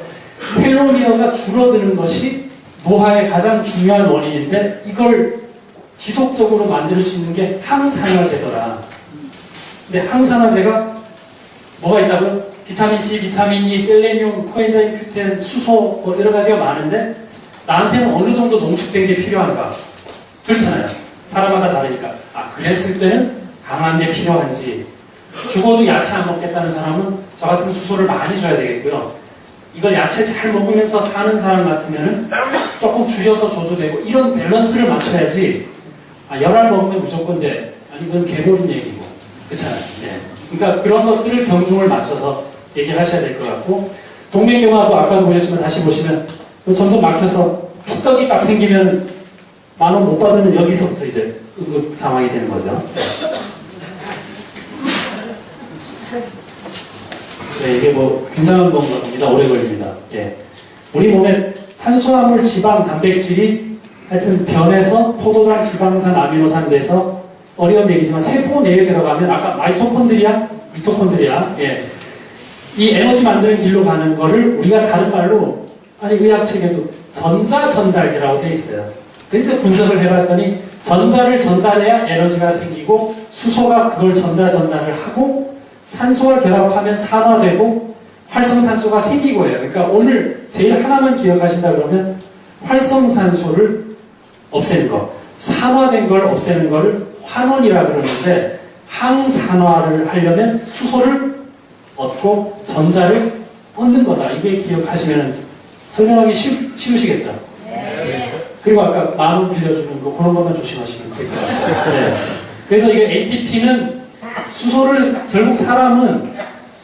텔로미어가 줄어드는 것이 노화의 가장 중요한 원인인데 이걸 지속적으로 만들 수 있는 게 항산화제더라. 근데 항산화제가 뭐가 있다고요? 비타민 C, 비타민 E, 셀레늄, 코엔자임 Q10, 수소 뭐 여러 가지가 많은데 나한테는 어느 정도 농축된 게 필요한가? 그렇잖아요. 사람마다 다르니까. 아, 그랬을 때는 강한 게 필요한지. 죽어도 야채 안 먹겠다는 사람은 저 같은 수소를 많이 줘야 되겠고요. 이걸 야채 잘 먹으면서 사는 사람 같으면은 조금 줄여서 줘도 되고 이런 밸런스를 맞춰야지. 아, 열알 먹으면 무조건 돼. 아니, 이건 개보린 얘기고. 그렇잖아요. 네. 그러니까 그런 것들을 경중을 맞춰서 얘기하셔야 될 것 같고, 동맥경화도 아까도 보셨지만 다시 보시면 점점 막혀서 피떡이 딱 생기면 10,000원 못 받으면 여기서부터 이제 응급 상황이 되는 거죠. 네, 이게 뭐 굉장한 건갑니다. 오래 걸립니다. 예. 우리 몸에 탄수화물, 지방, 단백질이 하여튼 변해서 포도당, 지방산, 아미노산 돼서 어려운 얘기지만 세포 내에 들어가면 아까 미토콘드리아, 예. 이 에너지 만드는 길로 가는 거를 우리가 다른 말로 아니 의학책에도 전자 전달기라고 돼 있어요. 그래서 분석을 해봤더니 전자를 전달해야 에너지가 생기고 수소가 그걸 전달을 하고 산소와 결합하면 산화되고 활성산소가 생기고 해요. 그러니까 오늘 제일 하나만 기억하신다 그러면 활성산소를 없애는 거, 산화된 걸 없애는 거를 환원이라 그러는데 항산화를 하려면 수소를 얻고 전자를 얻는 거다. 이게 기억하시면 설명하기 쉬우시겠죠? 네. 그리고 아까 10,000원 빌려주는 거 그런 것만 조심하시면 될 것 같아요. 네. 그래서 이게 ATP는 수소를 결국 사람은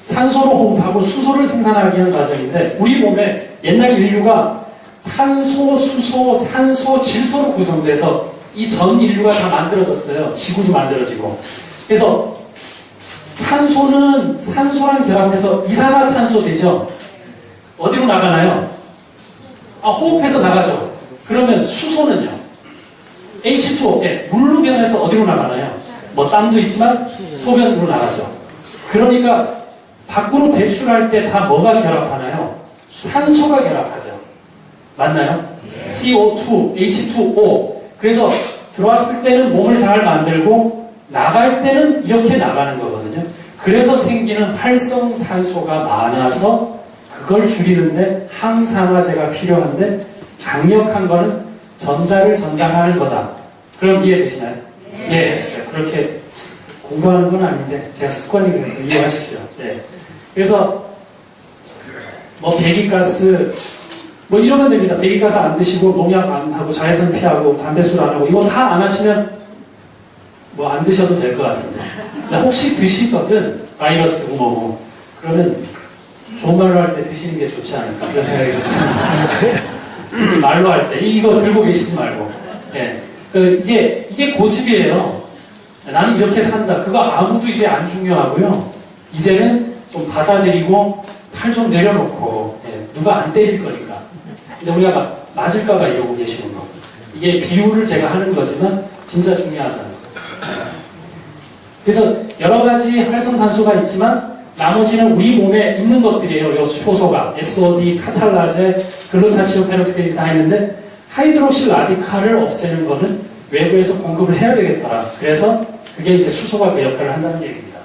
산소로 호흡하고 수소를 생산하기 위한 과정인데 우리 몸에 옛날 인류가 탄소, 수소, 산소, 질소로 구성돼서 이 전 인류가 다 만들어졌어요. 지구도 만들어지고. 그래서 탄소는 산소랑 결합해서 이산화탄소 되죠. 어디로 나가나요? 아, 호흡해서 나가죠. 그러면 수소는요? H2O, 예, 물로 변해서 어디로 나가나요? 뭐 땀도 있지만 소변으로 나가죠. 그러니까 밖으로 배출할 때 다 뭐가 결합하나요? 산소가 결합하죠. 맞나요? CO2, H2O. 그래서 들어왔을 때는 몸을 잘 만들고 나갈 때는 이렇게 나가는 거거든요. 그래서 생기는 활성산소가 많아서 그걸 줄이는데 항산화제가 필요한데 강력한 거는 전자를 전달하는 거다. 그럼 이해되시나요? 예. 그렇게 공부하는 건 아닌데 제가 습관이 그래서 이해하십시오. 예. 그래서 뭐 배기가스 뭐 이러면 됩니다. 배기가스 안 드시고 농약 안 하고 자외선 피하고 담배술 안 하고 이거 다 안 하시면 뭐 안 드셔도 될 것 같은데 혹시 드시거든 바이러스 뭐뭐 그러면 좋은 말로 할 때 드시는 게 좋지 않을까 그런 생각이 듭니다. 말로 할 때 이거 들고 계시지 말고 예. 이게 고집이에요. 나는 이렇게 산다. 그거 아무도 이제 안 중요하고요. 이제는 좀 받아들이고 팔 좀 내려놓고 예. 누가 안 때릴 거니까. 근데 우리가 맞을까봐 이러고 계시는 거. 이게 비유를 제가 하는 거지만 진짜 중요하다는 거예요. 그래서 여러 가지 활성산소가 있지만 나머지는 우리 몸에 있는 것들이에요. 요 효소가 SOD, 카탈라제, 글루타치온 페록시데이즈 다 있는데 하이드록실 라디칼을 없애는 거는 외부에서 공급을 해야 되겠더라. 그래서 그게 이제 수소가 그 역할을 한다는 얘기입니다.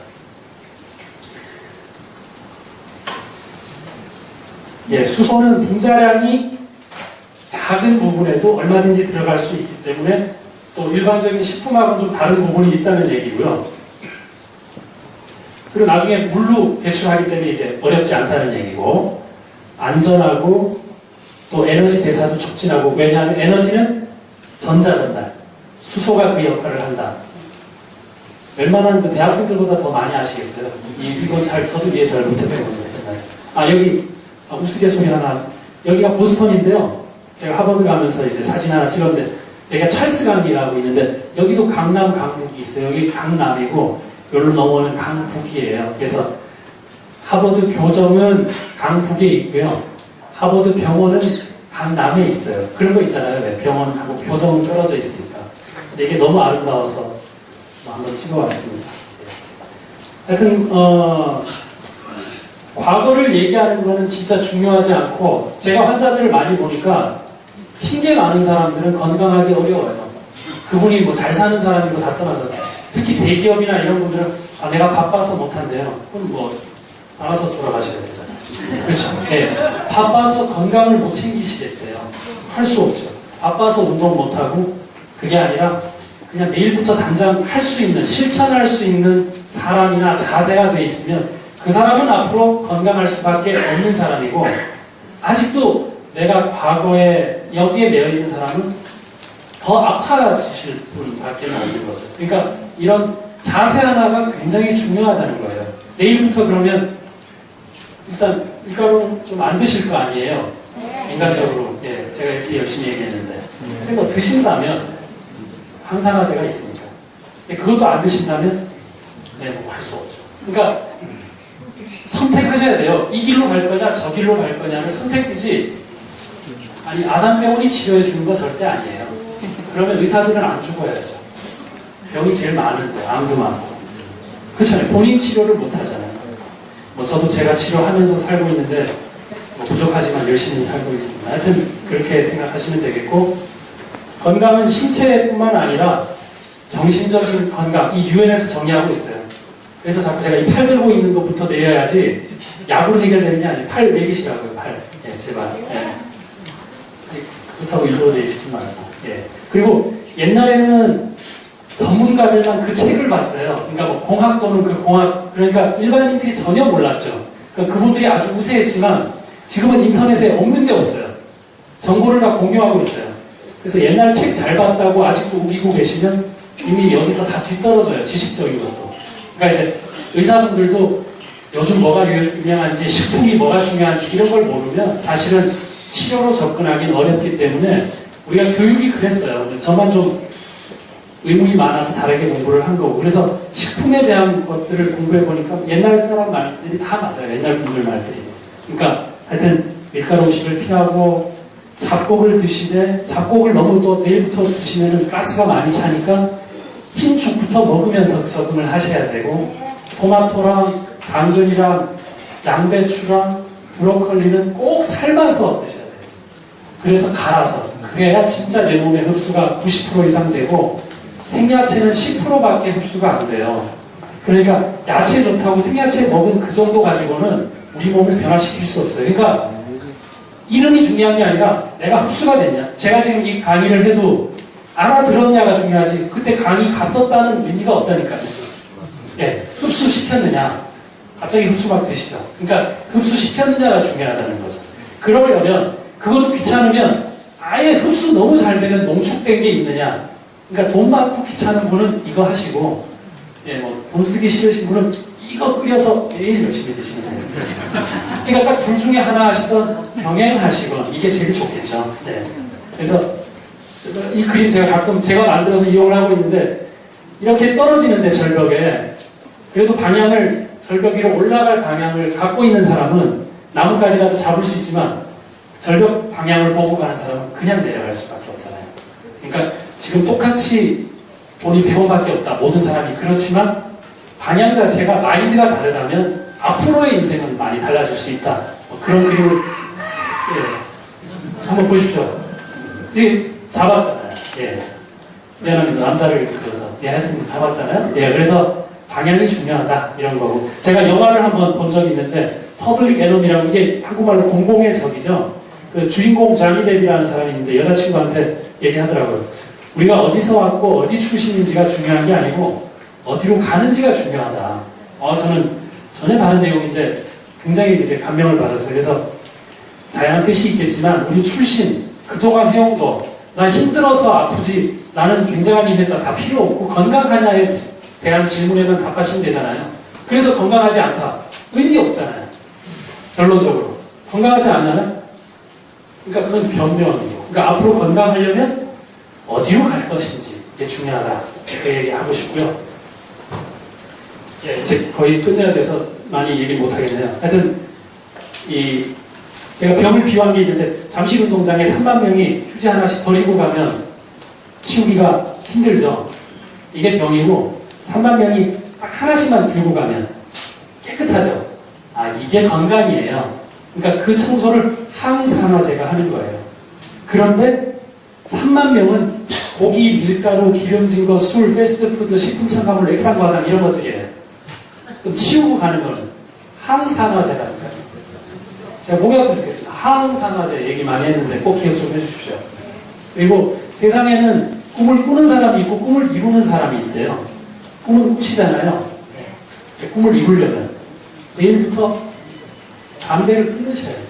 예, 수소는 분자량이 작은 부분에도 얼마든지 들어갈 수 있기 때문에 또 일반적인 식품하고는 좀 다른 부분이 있다는 얘기고요. 그리고 나중에 물로 배출하기 때문에 이제 어렵지 않다는 얘기고 안전하고 또 에너지 대사도 촉진하고 왜냐하면 에너지는 전자전달 수소가 그 역할을 한다. 웬만한 그 대학생들보다 더 많이 아시겠어요? 이거 저도 이해 잘 못했던 건데. 아, 여기, 우스갯소리 하나. 여기가 보스턴인데요. 제가 하버드 가면서 이제 사진 하나 찍었는데, 여기가 찰스 강이라고 있는데, 여기도 강남, 강북이 있어요. 여기 강남이고, 여기로 넘어오는 강북이에요. 그래서 하버드 교정은 강북에 있고요. 하버드 병원은 강남에 있어요. 그런 거 있잖아요. 왜? 병원하고 교정은 떨어져 있으니까. 근데 이게 너무 아름다워서 한번 찍어왔습니다. 하여튼 과거를 얘기하는 거는 진짜 중요하지 않고, 제가 환자들을 많이 보니까 핑계 많은 사람들은 건강하기 어려워요. 그분이 뭐 잘 사는 사람이고 다 떠나서, 특히 대기업이나 이런 분들은 내가 바빠서 못한대요. 그럼 뭐 알아서 돌아가셔야 되잖아요. 그렇죠? 네. 바빠서 건강을 못 챙기시겠대요. 할 수 없죠. 바빠서 운동 못하고, 그게 아니라 그냥 내일부터 당장 할 수 있는, 실천할 수 있는 사람이나 자세가 돼 있으면 그 사람은 앞으로 건강할 수밖에 없는 사람이고, 아직도 내가 과거에 여기에 매여 있는 사람은 더 아파지실 분밖에 안 되는 거죠. 그러니까 이런 자세 하나가 굉장히 중요하다는 거예요. 내일부터 그러면 일단 밀가루 좀 안 드실 거 아니에요? 인간적으로. 예, 제가 이렇게 열심히 얘기했는데. 근데 뭐 드신다면 항산화제가 있으니까. 근데 그것도 안 드신다면 네, 뭐 할 수 없죠. 그러니까 선택하셔야 돼요. 이 길로 갈 거냐, 저 길로 갈 거냐를 선택이지. 아니, 아산병원이 치료해 주는 거 절대 아니에요. 그러면 의사들은 안 죽어야죠. 병이 제일 많은데, 암도 많고. 그렇잖아요. 본인 치료를 못 하잖아요. 뭐 저도 제가 치료하면서 살고 있는데 뭐 부족하지만 열심히 살고 있습니다. 하여튼 그렇게 생각하시면 되겠고, 건강은 신체뿐만 아니라 정신적인 건강, 이 유엔에서 정의하고 있어요. 그래서 자꾸 제가 이 팔 들고 있는 것부터 내려야지 약으로 해결되는 게 아니에요. 팔 내리시라고요, 팔. 예, 제발. 예. 그렇다고 일부러 내리시지 말고. 예. 그리고 옛날에는 전문가들만 그 책을 봤어요. 그러니까 뭐 공학 또는 그 공학, 그러니까 일반인들이 전혀 몰랐죠. 그러니까 그분들이 아주 우세했지만 지금은 인터넷에 없는 게 없어요. 정보를 다 공유하고 있어요. 그래서 옛날 책 잘 봤다고 아직도 우기고 계시면 이미 여기서 다 뒤떨어져요. 지식적인 것도. 그러니까 이제 의사분들도 요즘 뭐가 유명한지, 식품이 뭐가 중요한지 이런 걸 모르면 사실은 치료로 접근하기는 어렵기 때문에 우리가 교육이 그랬어요. 저만 좀 의문이 많아서 다르게 공부를 한 거고. 그래서 식품에 대한 것들을 공부해보니까 옛날 사람 말들이 다 맞아요. 옛날 분들 말들이. 그러니까 하여튼 밀가루 음식을 피하고 잡곡을 드시되, 잡곡을 너무 또 내일부터 드시면 가스가 많이 차니까 흰 죽부터 먹으면서 적응을 하셔야 되고, 토마토랑 당근이랑 양배추랑 브로콜리는 꼭 삶아서 드셔야 돼요. 그래서 갈아서. 그래야 진짜 내 몸에 흡수가 90% 이상 되고, 생야채는 10%밖에 흡수가 안 돼요. 그러니까 야채 좋다고 생야채 먹은 그 정도 가지고는 우리 몸을 변화시킬 수 없어요. 그러니까 이름이 중요한 게 아니라 내가 흡수가 됐냐. 제가 지금 이 강의를 해도 알아들었냐가 중요하지, 그때 강의 갔었다는 의미가 없다니까요. 예, 흡수시켰느냐. 갑자기 흡수가 되시죠. 그러니까 흡수시켰느냐가 중요하다는 거죠. 그러려면, 그것도 귀찮으면 아예 흡수 너무 잘 되는 농축된 게 있느냐. 그러니까 돈 많고 귀찮은 분은 이거 하시고, 예, 뭐 돈 쓰기 싫으신 분은 이거 끓여서 매일 열심히 드시는 거예요. 그러니까 딱 둘 중에 하나 하시던 병행하시건 이게 제일 좋겠죠. 네. 그래서 이 그림 제가 가끔 제가 만들어서 이용을 하고 있는데, 이렇게 떨어지는데 절벽에 그래도 방향을, 절벽 위로 올라갈 방향을 갖고 있는 사람은 나뭇가지라도 잡을 수 있지만 절벽 방향을 보고 가는 사람은 그냥 내려갈 수밖에 없잖아요. 그러니까 지금 똑같이 돈이 100원밖에 없다. 모든 사람이. 그렇지만 방향 자체가 마인드가 다르다면 앞으로의 인생은 많이 달라질 수 있다. 뭐 그런 그림을, 예, 한번 보십시오. 이게 잡았잖아요. 예. 미안합니다. 남자를 그려서. 예, 하여튼 잡았잖아요. 예, 그래서 방향이 중요하다. 이런 거고. 제가 영화를 한번 본 적이 있는데, 퍼블릭 에너미라고, 이게 한국말로 공공의 적이죠. 그 주인공 자니 데비라는 사람이 있는데 여자친구한테 얘기하더라고요. 우리가 어디서 왔고 어디 출신인지가 중요한 게 아니고 어디로 가는지가 중요하다. 저는 전혀 다른 내용인데 굉장히 이제 감명을 받아서, 그래서 다양한 뜻이 있겠지만 우리 출신, 그동안 해온 거, 나 힘들어서 아프지, 나는 굉장한 일 했다, 다 필요 없고 건강하냐에 대한 질문에만 답하시면 되잖아요. 그래서 건강하지 않다. 의미 없잖아요. 결론적으로. 건강하지 않나요? 그러니까 그건 변명이고. 그러니까 앞으로 건강하려면 어디로 갈 것인지, 이게 중요하다. 그 얘기 하고 싶고요. 예, 이제 거의 끝내야 돼서 많이 얘기 못 하겠네요. 하여튼, 제가 병을 비유한 게 있는데, 잠실운동장에 3만 명이 휴지 하나씩 버리고 가면 치우기가 힘들죠. 이게 병이고, 3만 명이 딱 하나씩만 들고 가면 깨끗하죠. 아, 이게 건강이에요. 그러니까 그 청소를 항산화제가 하는 거예요. 그런데 3만 명은 고기, 밀가루, 기름진 거, 술, 패스트푸드, 식품 첨가물, 액상과당 이런 것들이에요. 그럼 치우고 가는 거는 항산화제라니까요. 제가 목이 아파 죽겠습니다. 항산화제 얘기 많이 했는데 꼭 기억 좀 해주십시오. 그리고 세상에는 꿈을 꾸는 사람이 있고 꿈을 이루는 사람이 있대요. 꿈은 꾸시잖아요. 꿈을 이루려면 내일부터 담배를 끊으셔야죠.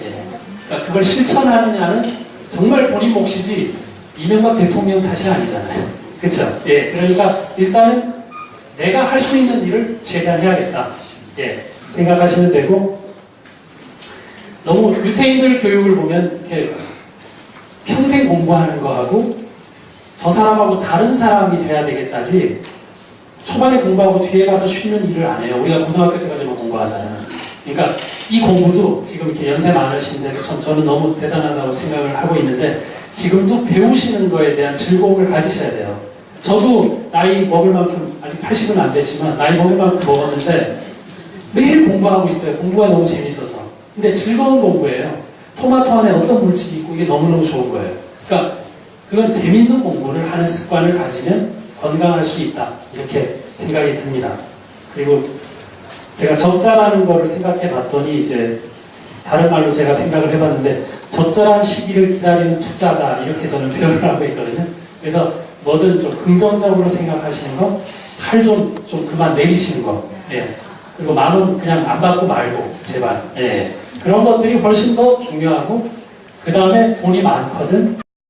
예. 그러니까 그걸 실천하느냐는 정말 본인 몫이지 이명박 대통령 탓이 아니잖아요. 그렇죠? 예. 그러니까 일단은 내가 할 수 있는 일을 최대한 해야겠다. 예. 생각하시면 되고, 너무 유태인들 교육을 보면 이렇게 평생 공부하는 거하고 저 사람하고 다른 사람이 돼야 되겠다지 초반에 공부하고 뒤에 가서 쉬는 일을 안 해요. 우리가 고등학교 때까지만 공부하잖아요. 그러니까 이 공부도 지금 이렇게 연세 많으신데 저는 너무 대단하다고 생각을 하고 있는데 지금도 배우시는 거에 대한 즐거움을 가지셔야 돼요. 저도 나이 먹을 만큼, 아직 80은 안 됐지만 나이 먹을 만큼 먹었는데 매일 공부하고 있어요. 공부가 너무 재밌어서. 근데 즐거운 공부예요. 토마토 안에 어떤 물질이 있고 이게 너무너무 좋은 거예요. 그러니까 그건 재밌는 공부를 하는 습관을 가지면 건강할 수 있다. 이렇게 생각이 듭니다. 그리고 제가 적자라는 거를 생각해 봤더니 이제 다른 말로 제가 생각을 해봤는데 적절한 시기를 기다리는 투자다. 이렇게 저는 표현을 하고 있거든요. 그래서 뭐든 좀 긍정적으로 생각하시는 거, 팔 좀 그만 내리시는 거. 예. 그리고 마음은 그냥 안 받고 말고, 제발. 예. 그런 것들이 훨씬 더 중요하고, 그 다음에 돈이 많거든